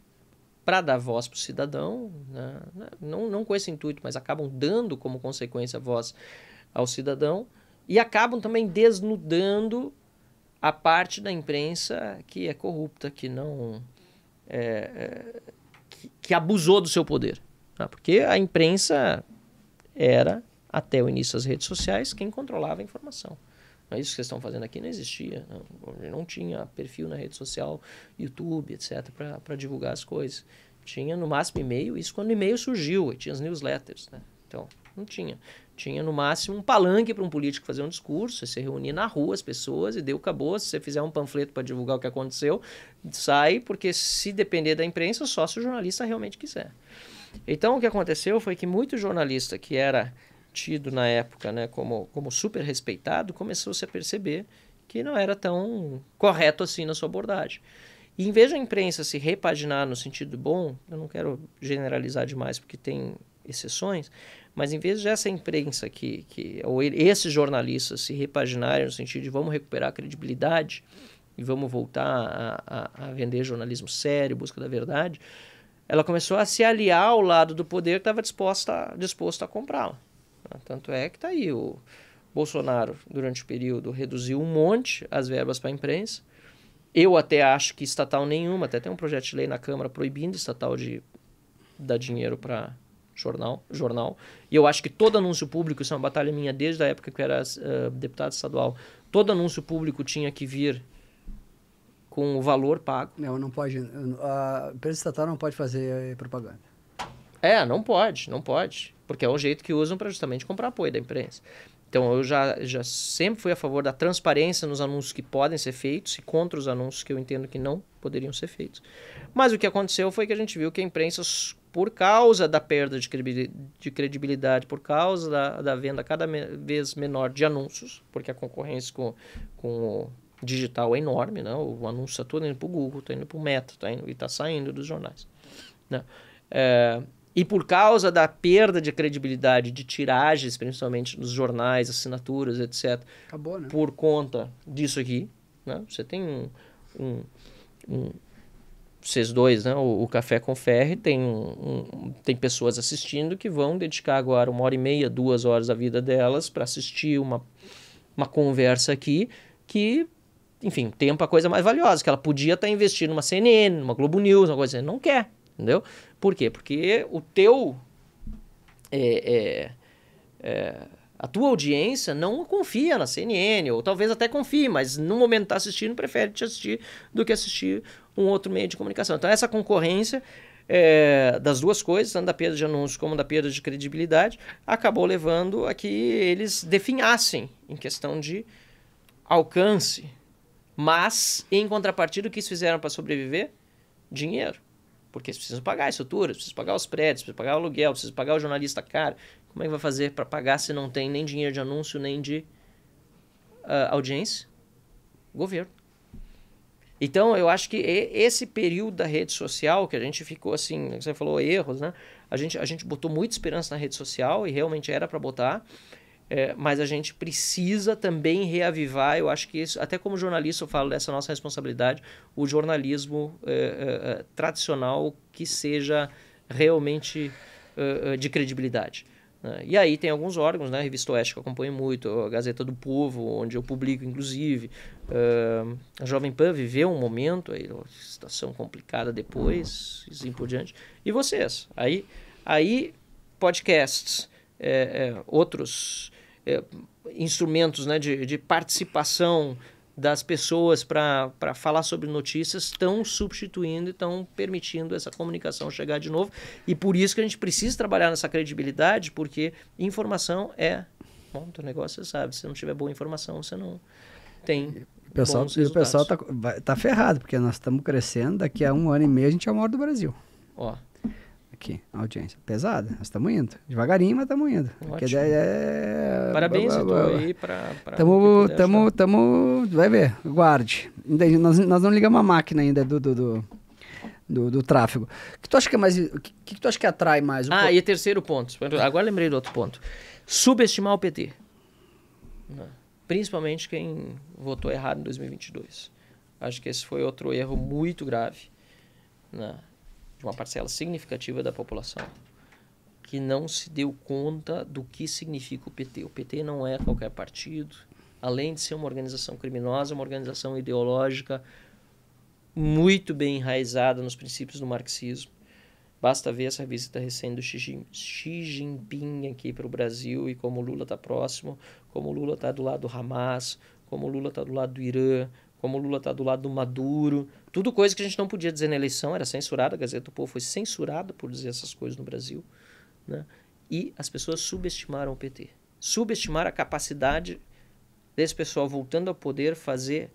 para dar voz para o cidadão, né? Não com esse intuito, mas acabam dando como consequência voz ao cidadão, e acabam também desnudando a parte da imprensa que é corrupta, que não que abusou do seu poder, né? Porque a imprensa era, até o início das redes sociais, quem controlava a informação. Mas isso que vocês estão fazendo aqui não existia. Não tinha perfil na rede social, YouTube, etc., para divulgar as coisas. Tinha no máximo e-mail, isso quando o e-mail surgiu, e tinha as newsletters, né? Então, não tinha. Tinha no máximo um palanque para um político fazer um discurso, você reunia na rua as pessoas e acabou. Se você fizer um panfleto para divulgar o que aconteceu, sai, porque se depender da imprensa, só se o jornalista realmente quiser. Então, o que aconteceu foi que muito jornalista que era tido na época, né, como super respeitado, começou-se a perceber que não era tão correto assim na sua abordagem. E em vez da imprensa se repaginar no sentido bom, eu não quero generalizar demais porque tem exceções, mas em vez dessa imprensa ou esses jornalistas se repaginarem no sentido de vamos recuperar a credibilidade e vamos voltar a vender jornalismo sério, busca da verdade, ela começou a se aliar ao lado do poder que estava disposto a comprá-la. Tanto é que está aí, o Bolsonaro, durante o período, reduziu um monte as verbas para a imprensa. Eu até acho que estatal nenhuma, até tem um projeto de lei na Câmara proibindo estatal de dar dinheiro para jornal. E eu acho que todo anúncio público, isso é uma batalha minha desde a época que eu era deputado estadual, todo anúncio público tinha que vir com o valor pago. Não pode. A empresa estatal não pode fazer propaganda. Não pode. Porque é o jeito que usam para justamente comprar apoio da imprensa. Então, eu já sempre fui a favor da transparência nos anúncios que podem ser feitos e contra os anúncios que eu entendo que não poderiam ser feitos. Mas o que aconteceu foi que a gente viu que a imprensa, por causa da perda de credibilidade, por causa da venda cada vez menor de anúncios, porque a concorrência com digital é enorme, né? O anúncio está todo indo para o Google, está indo para o Meta, e está saindo dos jornais, né? E por causa da perda de credibilidade de tiragens, principalmente nos jornais, assinaturas, etc. Acabou, né? Por conta disso aqui, né? Você tem vocês dois, né? O Café com Ferri tem pessoas assistindo que vão dedicar agora 1h30, 2 horas da vida delas para assistir uma conversa aqui que, enfim, tempo é a coisa mais valiosa, que ela podia estar investindo numa CNN, numa Globo News, uma coisa assim, não quer, entendeu? Por quê? Porque a tua audiência não confia na CNN, ou talvez até confie, mas no momento que está assistindo, prefere te assistir do que assistir um outro meio de comunicação. Então, essa concorrência das duas coisas, tanto da perda de anúncios como da perda de credibilidade, acabou levando a que eles definhassem em questão de alcance. Mas, em contrapartida, o que eles fizeram para sobreviver? Dinheiro. Porque eles precisam pagar a estrutura, precisam pagar os prédios, precisam pagar o aluguel, precisam pagar o jornalista caro. Como é que vai fazer para pagar se não tem nem dinheiro de anúncio, nem de audiência? Governo. Então, eu acho que esse período da rede social, que a gente ficou assim, você falou erros, né? A gente botou muita esperança na rede social e realmente era para botar, mas a gente precisa também reavivar, eu acho que isso, até como jornalista eu falo dessa nossa responsabilidade, o jornalismo tradicional que seja realmente de credibilidade. E aí tem alguns órgãos, né? A Revista Oeste que eu acompanho muito, a Gazeta do Povo, onde eu publico inclusive, a Jovem Pan viveu um momento, aí, uma situação complicada depois, e assim por diante. E vocês? Aí podcasts, outros instrumentos, né, de participação das pessoas para falar sobre notícias estão substituindo e estão permitindo essa comunicação chegar de novo. E por isso que a gente precisa trabalhar nessa credibilidade, porque informação bom, teu negócio você sabe, se não tiver boa informação, você não tem bons resultados. E o pessoal tá ferrado, porque nós estamos crescendo, daqui a 1 ano e meio a gente é o maior do Brasil. Ó. Aqui, a audiência pesada, nós estamos indo. Devagarinho, mas estamos indo. Parabéns, Edu, aí para vai ver, guarde. Nós não ligamos a máquina ainda do tráfego. O que tu acha que é mais... O que tu acha que atrai mais? E terceiro ponto. Agora lembrei do outro ponto. Subestimar o PT. Principalmente quem votou errado em 2022. Acho que esse foi outro erro muito grave, né, de uma parcela significativa da população, que não se deu conta do que significa o PT. O PT não é qualquer partido. Além de ser uma organização criminosa, uma organização ideológica muito bem enraizada nos princípios do marxismo. Basta ver essa visita recente do Xi Jinping aqui para o Brasil e como o Lula está próximo, como o Lula está do lado do Hamas, como o Lula está do lado do Irã, como o Lula está do lado do Maduro. Tudo coisa que a gente não podia dizer na eleição, era censurada. A Gazeta do Povo foi censurada por dizer essas coisas no Brasil, né? E as pessoas subestimaram o PT. Subestimaram a capacidade desse pessoal, voltando ao poder, fazer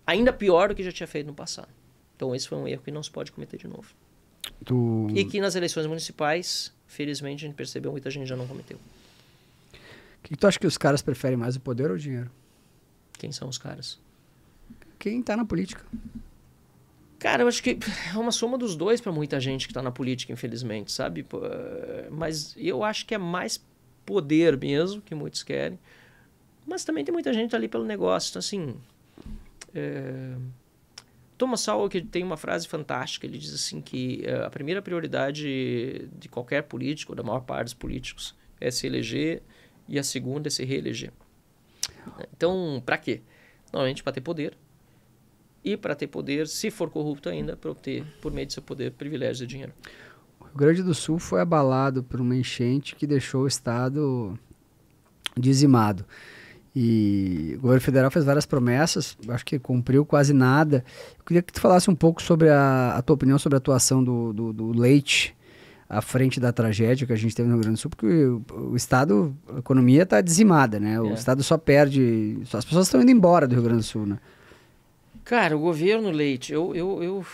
ainda pior do que já tinha feito no passado. Então esse foi um erro que não se pode cometer de novo. E que nas eleições municipais, felizmente, a gente percebeu, muita gente já não cometeu. O que tu acha que os caras preferem mais, o poder ou o dinheiro? Quem são os caras? Quem tá na política. Cara, eu acho que é uma soma dos dois para muita gente que tá na política, infelizmente, sabe? Mas eu acho que é mais poder mesmo, que muitos querem. Mas também tem muita gente ali pelo negócio. Então, assim... Thomas Sowell, que tem uma frase fantástica, ele diz assim que a primeira prioridade de qualquer político, ou da maior parte dos políticos, é se eleger, e a segunda é se reeleger. Então, para quê? Normalmente para ter poder. E para ter poder, se for corrupto ainda, para obter, por meio de seu poder, privilégios e dinheiro. O Rio Grande do Sul foi abalado por uma enchente que deixou o estado dizimado. E o governo federal fez várias promessas, acho que cumpriu quase nada. Eu queria que tu falasse um pouco sobre a tua opinião sobre a atuação do Leite à frente da tragédia que a gente teve no Rio Grande do Sul, porque o estado, a economia está dizimada, né? O estado só perde, as pessoas estão indo embora do Rio Grande do Sul, né? Cara, o governo Leite, eu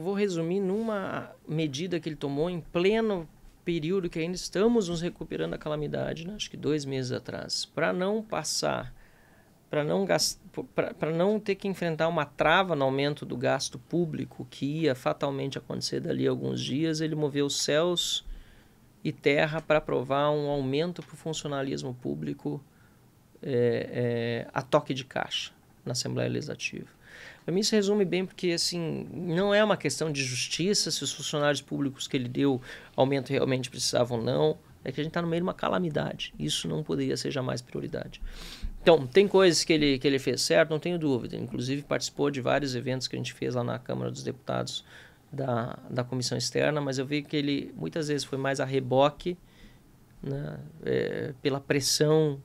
vou resumir numa medida que ele tomou em pleno período que ainda estamos nos recuperando da calamidade, né? Acho que 2 meses atrás, para não passar para não ter que enfrentar uma trava no aumento do gasto público que ia fatalmente acontecer dali a alguns dias, ele moveu céus e terra para aprovar um aumento para o funcionalismo público a toque de caixa na Assembleia Legislativa. Para mim isso resume bem porque assim, não é uma questão de justiça se os funcionários públicos que ele deu aumento realmente precisavam ou não, é que a gente está no meio de uma calamidade. Isso não poderia ser jamais prioridade. Então, tem coisas que ele fez certo, não tenho dúvida. Inclusive participou de vários eventos que a gente fez lá na Câmara dos Deputados da Comissão Externa, mas eu vi que ele muitas vezes foi mais a reboque, né, pela pressão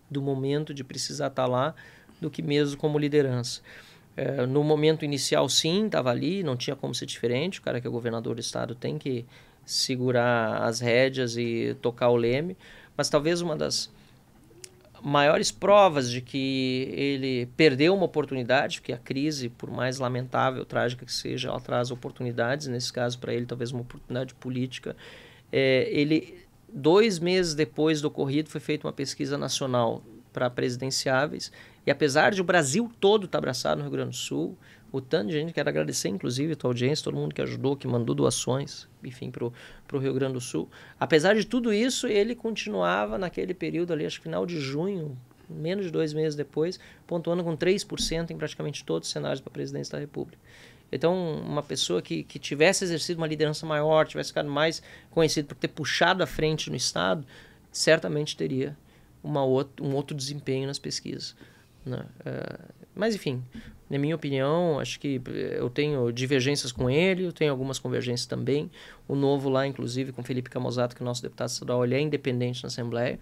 do momento de precisar estar lá, do que mesmo como liderança. No momento inicial, sim, estava ali, não tinha como ser diferente. O cara que é governador do estado tem que segurar as rédeas e tocar o leme. Mas talvez uma das maiores provas de que ele perdeu uma oportunidade, porque a crise, por mais lamentável, trágica que seja, ela traz oportunidades. Nesse caso, para ele, talvez uma oportunidade política. Ele, 2 meses depois do ocorrido, foi feita uma pesquisa nacional para presidenciáveis. E apesar de o Brasil todo estar abraçado no Rio Grande do Sul, o tanto de gente, quero agradecer inclusive a tua audiência, todo mundo que ajudou, que mandou doações, enfim, para o Rio Grande do Sul. Apesar de tudo isso, ele continuava naquele período ali, acho que final de junho, menos de 2 meses depois, pontuando com 3% em praticamente todos os cenários para a presidência da República. Então, uma pessoa que tivesse exercido uma liderança maior, tivesse ficado mais conhecido por ter puxado à frente no Estado, certamente teria um outro desempenho nas pesquisas, né? Mas, enfim, na minha opinião, acho que eu tenho divergências com ele, eu tenho algumas convergências também. O Novo lá, inclusive, com Felipe Camozato, que é o nosso deputado estadual, ele é independente na Assembleia,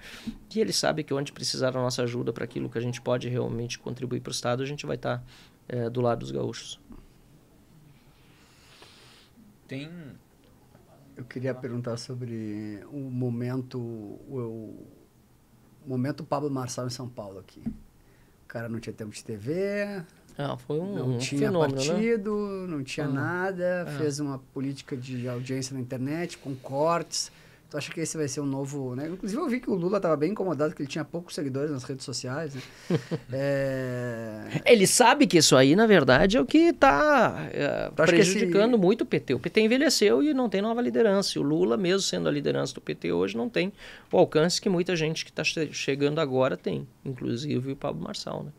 e ele sabe que onde precisar da nossa ajuda para aquilo que a gente pode realmente contribuir para o Estado, a gente vai estar do lado dos gaúchos. Eu queria perguntar sobre o momento Pablo Marçal em São Paulo aqui. O cara não tinha tempo de TV, foi não tinha fenômeno, partido, né? não tinha nada, fez uma política de audiência na internet, com cortes. Tu acha que esse vai ser um novo... Né? Inclusive eu vi que o Lula estava bem incomodado, que ele tinha poucos seguidores nas redes sociais. Né? Ele sabe que isso aí, na verdade, é o que está prejudicando muito o PT. O PT envelheceu e não tem nova liderança. E o Lula, mesmo sendo a liderança do PT hoje, não tem o alcance que muita gente que está chegando agora tem. Inclusive o Pablo Marçal. Né?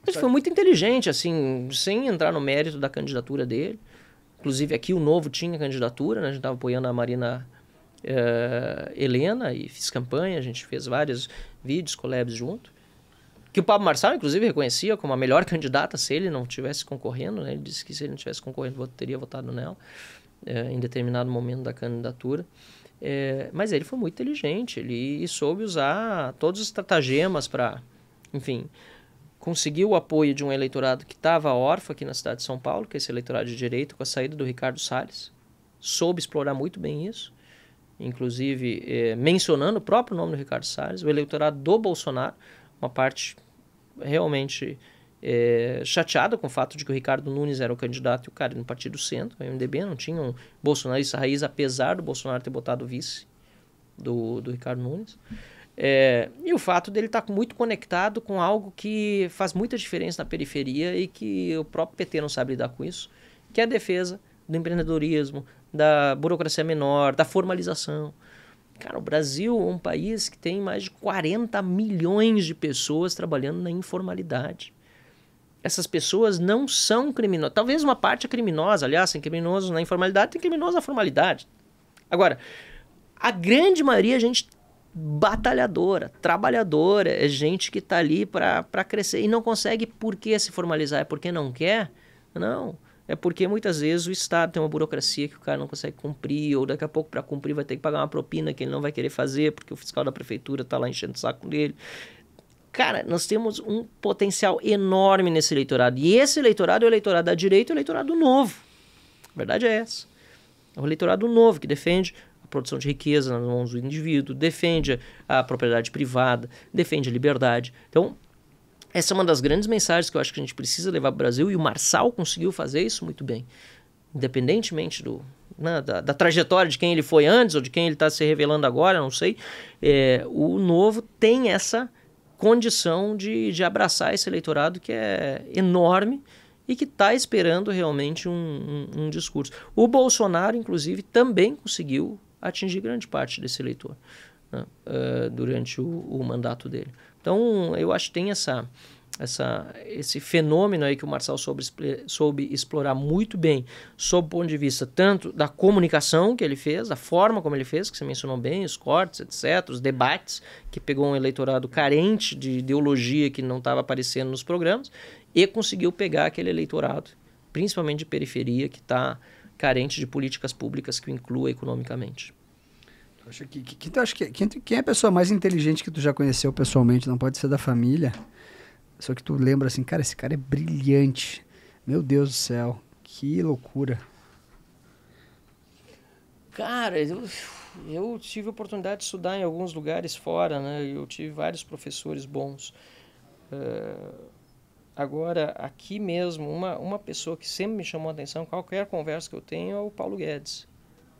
Mas foi muito inteligente, assim, sem entrar no mérito da candidatura dele. Inclusive aqui o Novo tinha candidatura, né? A gente estava apoiando a Marina Helena e fiz campanha, a gente fez vários vídeos, collabs junto, que o Pablo Marçal inclusive reconhecia como a melhor candidata se ele não estivesse concorrendo, né? Ele disse que se ele não estivesse concorrendo teria votado nela em determinado momento da candidatura, mas ele foi muito inteligente, ele soube usar todos os estratagemas para, enfim, conseguir o apoio de um eleitorado que estava órfão aqui na cidade de São Paulo, que é esse eleitorado de direita, com a saída do Ricardo Salles, soube explorar muito bem isso, inclusive mencionando o próprio nome do Ricardo Salles, o eleitorado do Bolsonaro, uma parte realmente chateada com o fato de que o Ricardo Nunes era o candidato e o cara no Partido Centro, o MDB não tinha um bolsonarista raiz, apesar do Bolsonaro ter botado o vice do Ricardo Nunes. E o fato dele estar muito conectado com algo que faz muita diferença na periferia e que o próprio PT não sabe lidar com isso, que é a defesa do empreendedorismo, da burocracia menor, da formalização. Cara, o Brasil é um país que tem mais de 40 milhões de pessoas trabalhando na informalidade. Essas pessoas não são criminosas. Talvez uma parte é criminosa, aliás, tem criminosos na informalidade, tem criminosos na formalidade. Agora, a grande maioria é gente batalhadora, trabalhadora, é gente que está ali para crescer e não consegue por que se formalizar, é porque não quer? Não. É porque muitas vezes o Estado tem uma burocracia que o cara não consegue cumprir, ou daqui a pouco para cumprir vai ter que pagar uma propina que ele não vai querer fazer, porque o fiscal da prefeitura está lá enchendo o saco dele. Cara, nós temos um potencial enorme nesse eleitorado. E esse eleitorado é o eleitorado da direita e o eleitorado novo. A verdade é essa. É o eleitorado novo que defende a produção de riqueza nas mãos do indivíduo, defende a propriedade privada, defende a liberdade. Então, essa é uma das grandes mensagens que eu acho que a gente precisa levar para o Brasil, e o Marçal conseguiu fazer isso muito bem. Independentemente da trajetória de quem ele foi antes ou de quem ele está se revelando agora, não sei, o Novo tem essa condição de abraçar esse eleitorado que é enorme e que está esperando realmente um discurso. O Bolsonaro, inclusive, também conseguiu atingir grande parte desse eleitor, né, durante o mandato dele. Então, eu acho que tem esse fenômeno aí que o Marcel soube explorar muito bem, sob o ponto de vista tanto da comunicação que ele fez, da forma como ele fez, que você mencionou bem, os cortes, etc., os debates, que pegou um eleitorado carente de ideologia que não estava aparecendo nos programas, e conseguiu pegar aquele eleitorado, principalmente de periferia, que está carente de políticas públicas que o inclua economicamente. Quem é a pessoa mais inteligente que tu já conheceu pessoalmente? Não pode ser da família. Só que tu lembra assim, cara, esse cara é brilhante. Meu Deus do céu, que loucura. Cara, eu tive a oportunidade de estudar em alguns lugares fora, né? Eu tive vários professores bons. Agora, aqui mesmo, uma pessoa que sempre me chamou a atenção, qualquer conversa que eu tenho, é o Paulo Guedes.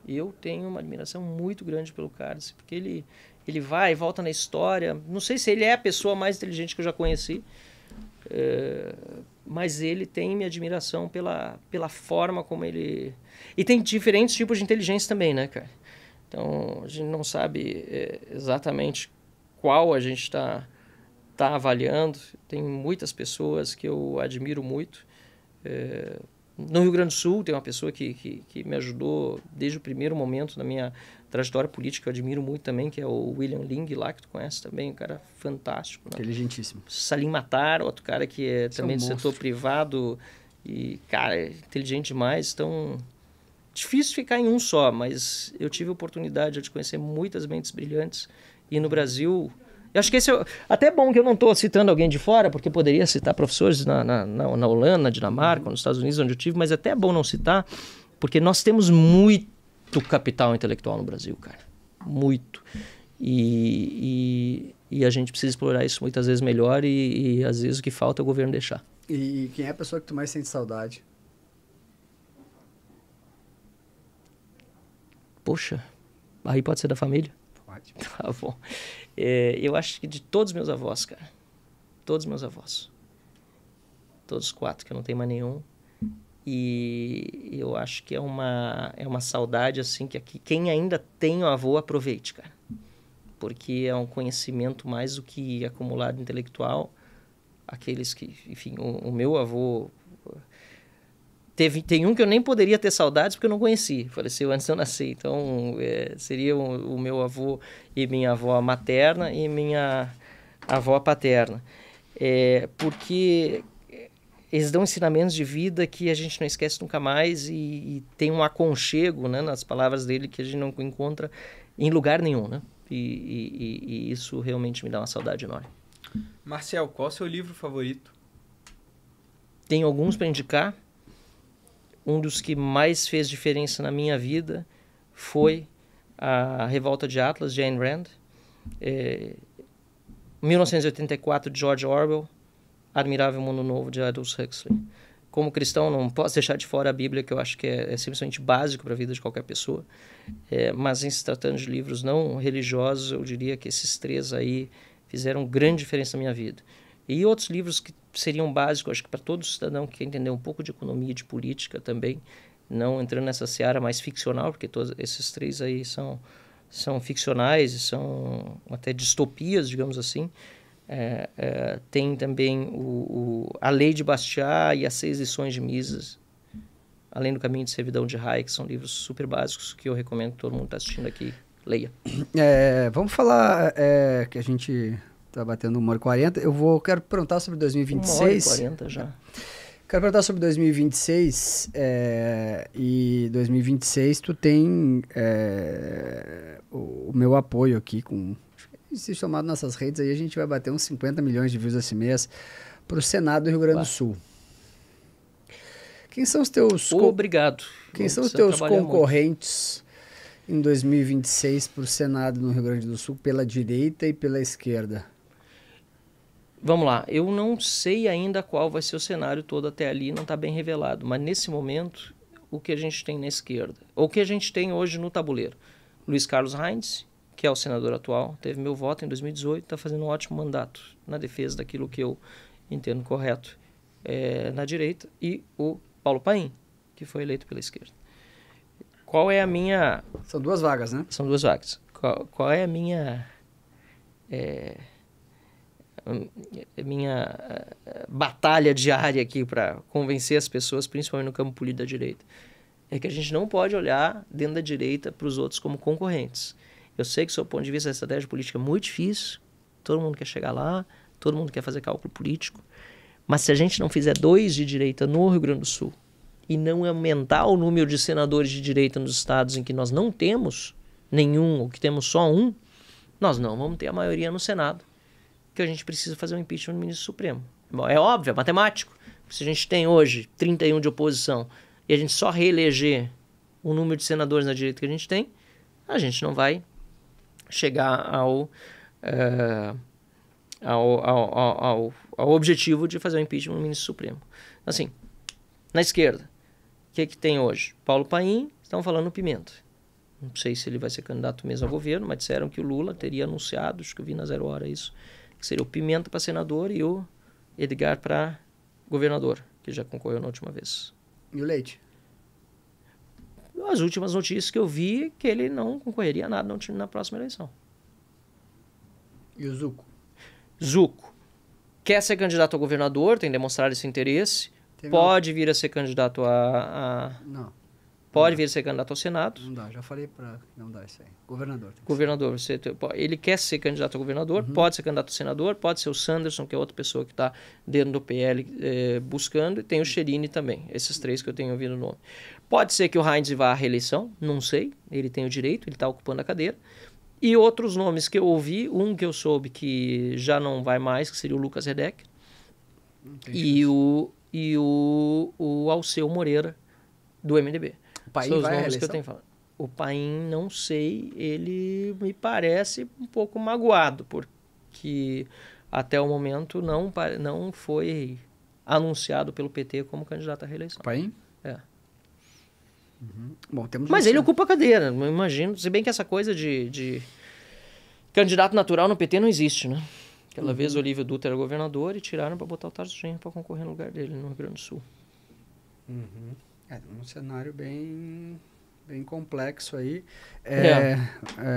Eu tenho uma admiração muito grande pelo cara, porque ele vai e volta na história. Não sei se ele é a pessoa mais inteligente que eu já conheci, mas ele tem minha admiração pela forma como ele... E tem diferentes tipos de inteligência também, né, cara? Então, a gente não sabe exatamente qual a gente está avaliando. Tem muitas pessoas que eu admiro muito. No Rio Grande do Sul tem uma pessoa que me ajudou desde o primeiro momento na minha trajetória política, eu admiro muito também, que é o William Ling, lá que tu conhece também, um cara fantástico. Né? Inteligentíssimo. Salim Matar, outro cara que é também do setor privado e, cara, é inteligente demais. Então, difícil ficar em um só, mas eu tive a oportunidade de conhecer muitas mentes brilhantes e no Brasil... Eu acho que esse até é bom que eu não estou citando alguém de fora, porque poderia citar professores na Holanda, na Dinamarca, nos Estados Unidos, onde eu tive, mas até é bom não citar, porque nós temos muito capital intelectual no Brasil, cara. Muito. E a gente precisa explorar isso muitas vezes melhor e às vezes o que falta é o governo deixar. E quem é a pessoa que tu mais sente saudade? Poxa, aí pode ser da família? Pode. Tá bom. Eu acho que de todos os meus avós, cara. Todos os meus avós. Todos os 4, que eu não tenho mais nenhum. E eu acho que é uma saudade, assim, que aqui, quem ainda tem o avô, aproveite, cara. Porque é um conhecimento mais do que acumulado intelectual. Aqueles que, enfim, o meu avô... Tem um que eu nem poderia ter saudades porque eu não conheci, faleceu antes de eu nascer. Então, seria o meu avô e minha avó materna e minha avó paterna. Porque eles dão ensinamentos de vida que a gente não esquece nunca mais e tem um aconchego, né, nas palavras dele que a gente não encontra em lugar nenhum. Né? E isso realmente me dá uma saudade enorme. Marcel, qual é o seu livro favorito? Tenho alguns para indicar. Um dos que mais fez diferença na minha vida foi a Revolta de Atlas, de Ayn Rand. 1984, de George Orwell. Admirável Mundo Novo, de Aldous Huxley. Como cristão, não posso deixar de fora a Bíblia, que eu acho que é simplesmente básico para a vida de qualquer pessoa. Mas em se tratando de livros não religiosos, eu diria que esses 3 aí fizeram grande diferença na minha vida. E outros livros que seriam básicos, acho que para todo cidadão que quer entender um pouco de economia e de política também, não entrando nessa seara mais ficcional, porque todos esses 3 aí são ficcionais e são até distopias, digamos assim. Tem também A Lei de Bastiat e As 6 Lições de Mises, além do Caminho de Servidão de Hayek, que são livros super básicos que eu recomendo que todo mundo está assistindo aqui, leia. Vamos falar que a gente... Tá batendo 1h40. Quero perguntar sobre 2026. 1h40 já. Quero perguntar sobre 2026. E 2026 tu tem o meu apoio aqui com... Se chamado nessas redes aí, a gente vai bater uns 50 milhões de views esse mês para o Senado do Rio Grande do Sul. Quem são os teus... Obrigado. Quem são os teus concorrentes em 2026 para o Senado no Rio Grande do Sul, pela direita e pela esquerda? Vamos lá, eu não sei ainda qual vai ser o cenário todo até ali, não está bem revelado, mas nesse momento, o que a gente tem na esquerda, ou o que a gente tem hoje no tabuleiro, Luiz Carlos Reins que é o senador atual, teve meu voto em 2018, está fazendo um ótimo mandato na defesa daquilo que eu entendo correto na direita, e o Paulo Paim, que foi eleito pela esquerda. Qual é a minha... São 2 vagas, né? São 2 vagas. Qual é a minha batalha diária aqui para convencer as pessoas, principalmente no campo político da direita? É que a gente não pode olhar dentro da direita para os outros como concorrentes. Eu sei que, do seu ponto de vista, a estratégia política é muito difícil, todo mundo quer chegar lá, todo mundo quer fazer cálculo político, mas se a gente não fizer 2 de direita no Rio Grande do Sul e não aumentar o número de senadores de direita nos estados em que nós não temos nenhum, ou que temos só um, nós não vamos ter a maioria no Senado, que a gente precisa fazer um impeachment do ministro Supremo. Bom, é óbvio, é matemático. Se a gente tem hoje 31 de oposição e a gente só reeleger o número de senadores na direita que a gente não vai chegar ao objetivo de fazer o impeachment do ministro Supremo. Assim, na esquerda, o que tem hoje? Paulo Paim, estão falando no Pimenta. Não sei se ele vai ser candidato mesmo ao governo, mas disseram que o Lula teria anunciado, acho que eu vi na 0 Hora isso, que seria o Pimenta para senador e o Edgar para governador, que já concorreu na última vez. E o Leite? As últimas notícias que eu vi, que ele não concorreria a nada na próxima eleição. E o Zuco? Zuco quer ser candidato a governador, tem demonstrado esse interesse, pode vir a ser candidato Não. Pode vir a ser candidato ao Senado. Não dá, já falei para não dar isso aí. Governador. Governador. Ele quer ser candidato a governador, pode ser candidato a senador, pode ser o Sanderson, que é outra pessoa que está dentro do PL buscando, e tem o Cherini também. Esses 3 que eu tenho ouvido o nome. Pode ser que o Heinz vá à reeleição, não sei. Ele tem o direito, ele está ocupando a cadeira. E outros nomes que eu ouvi, um que eu soube que já não vai mais, que seria o Lucas Redek, e o Alceu Moreira, do MDB. O Paim São os vai à nomes que eu tenho falado. O Paim, não sei, ele me parece um pouco magoado, porque até o momento não foi anunciado pelo PT como candidato à reeleição. O Paim? É. Bom, temos Mas ele ocupa a cadeira, eu imagino. Se bem que essa coisa de candidato natural no PT não existe, né? Aquela vez o Olívio Dutra era governador e tiraram para botar o Tarso Genro para concorrer no lugar dele no Rio Grande do Sul. É um cenário bem complexo aí.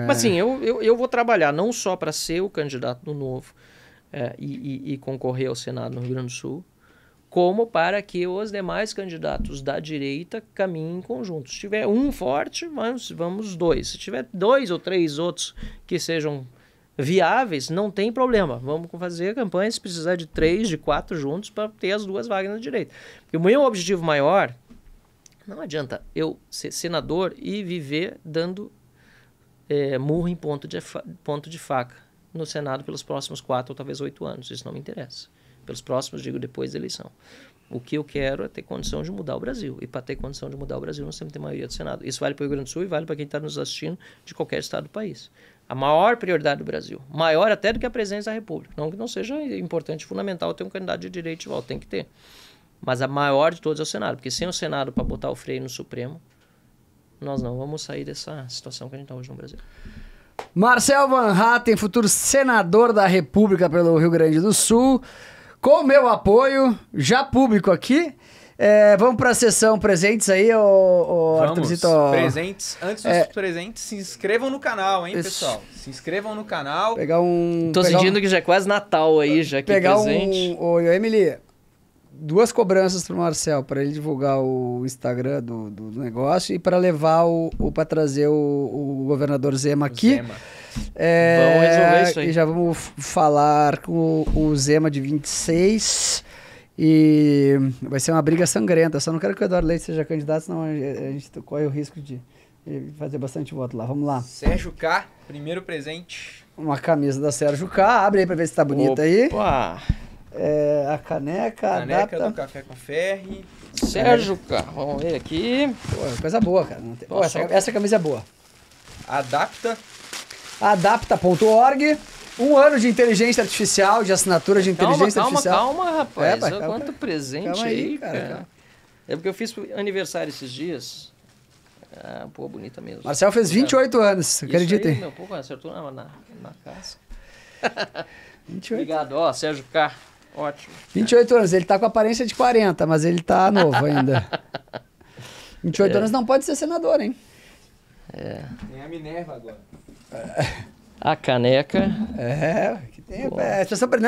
Mas sim, eu vou trabalhar não só para ser o candidato do Novo e concorrer ao Senado no Rio Grande do Sul, como para que os demais candidatos da direita caminhem em conjunto. Se tiver um forte, vamos 2. Se tiver 2 ou 3 outros que sejam viáveis, não tem problema. Vamos fazer campanha se precisar de 3, de 4 juntos para ter as 2 vagas na direita. Porque o meu objetivo maior, não adianta eu ser senador e viver dando murro em ponto de faca no Senado pelos próximos 4 ou talvez 8 anos. Isso não me interessa. Pelos próximos, digo, depois da eleição. O que eu quero é ter condição de mudar o Brasil. E para ter condição de mudar o Brasil, nós temos que ter maioria do Senado. Isso vale para o Rio Grande do Sul e vale para quem está nos assistindo de qualquer estado do país. A maior prioridade do Brasil, maior até do que a presidência da República. Não que não seja importante e fundamental ter um candidato de direita de volta, tem que ter. Mas a maior de todas é o Senado, porque sem o Senado para botar o freio no Supremo, nós não vamos sair dessa situação que a gente está hoje no Brasil. Marcel Van Hatten, futuro senador da República pelo Rio Grande do Sul, com meu apoio, já público aqui. Vamos para a sessão presentes aí, Arthurzito. Presentes. Antes dos presentes, se inscrevam no canal, hein, pessoal? Se inscrevam no canal. Tô sentindo que já é quase Natal aí, já que presente. Emily, 2 cobranças pro Marcel, para ele divulgar o Instagram do negócio e para levar para trazer o governador Zema aqui. Vamos resolver isso aí. E já vamos falar com o Zema de 26. E vai ser uma briga sangrenta. Só não quero que o Eduardo Leite seja candidato, senão a gente corre o risco de fazer bastante voto lá. Vamos lá. Sérgio K, primeiro presente. Uma camisa da Sérgio K. Abre aí pra ver se tá bonita aí. Opa! A caneca, a Caneca data. do Café com Ferri. Sérgio K, vamos ver aqui. Pô, coisa boa, cara. Essa camisa é boa. Adapta. Adapta.org. 1 ano de inteligência artificial, de assinatura de inteligência artificial. Calma, rapaz. Calma, Quanto presente calma aí, cara. É porque eu fiz aniversário esses dias. Ah, pô, bonita mesmo. Marcel fez 28 anos, acreditem. Isso aí, meu, pô, acertou na casca. 28. Obrigado, ó, Sérgio K. Ótimo. 28 anos, ele tá com aparência de 40, mas ele tá novo ainda. 28 anos não pode ser senador, hein? Tem a Minerva agora. A caneca. Que tem. Não é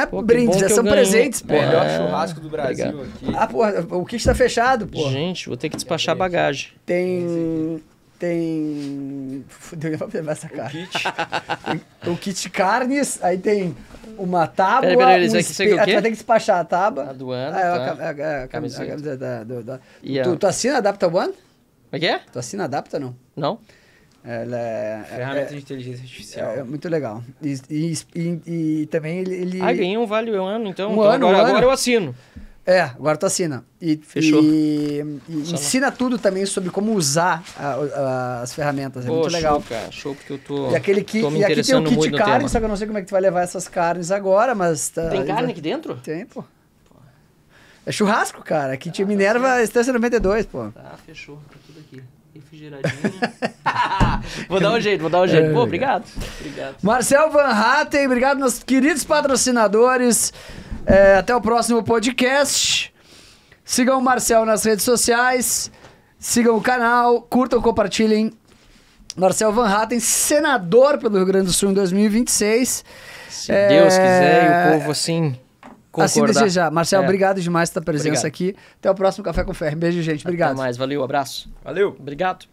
Pô, que brinde, bom já que eu são ganhei. presentes, pô. Melhor churrasco do Brasil obrigado. aqui. Ah, pô, o kit tá fechado, pô. Gente, vou ter que despachar bagagem. Tem. Fudeu, eu vou levar essa cara. Kit. O kit de carnes, aí tem uma tábua. Peraí, isso aqui é o quê? Tu vai ter que despachar a tábua. A aduana, A Camiseta. camiseta E Tu assina a Adapta One? Como é que é? Tu assina a Adapta, não? Não? Ela é... Ferramenta de inteligência artificial. É muito legal. E também ele... Ah, ganhei um vale um ano, então. Um Então ano, agora eu assino. Agora tu assina. Fechou. E ensina tudo também sobre como usar as ferramentas. É muito legal. Cara, show, porque eu tô, E aqui tô me tem o interessando kit muito de no carne, tema. só que eu não sei como é que tu vai levar essas carnes agora, mas... Tem carne aqui dentro? Tem, pô. É churrasco, cara. Kit Minerva Estância 92, pô. Tá, fechou. Tá tudo aqui. Refrigeradinho. Vou dar um jeito. Pô, obrigado. Marcel Van Hatten, obrigado, meus queridos patrocinadores. Até o próximo podcast. Sigam o Marcel nas redes sociais. Sigam o canal. Curtam, compartilhem. Marcel Van Hatten, senador pelo Rio Grande do Sul em 2026. Se Deus quiser e o povo assim concordar. Assim desejar. Marcel, É. obrigado demais pela tua presença Obrigado. aqui. Até o próximo Café com Ferro. Beijo, gente. Obrigado. Até mais, valeu, abraço. Valeu! Obrigado.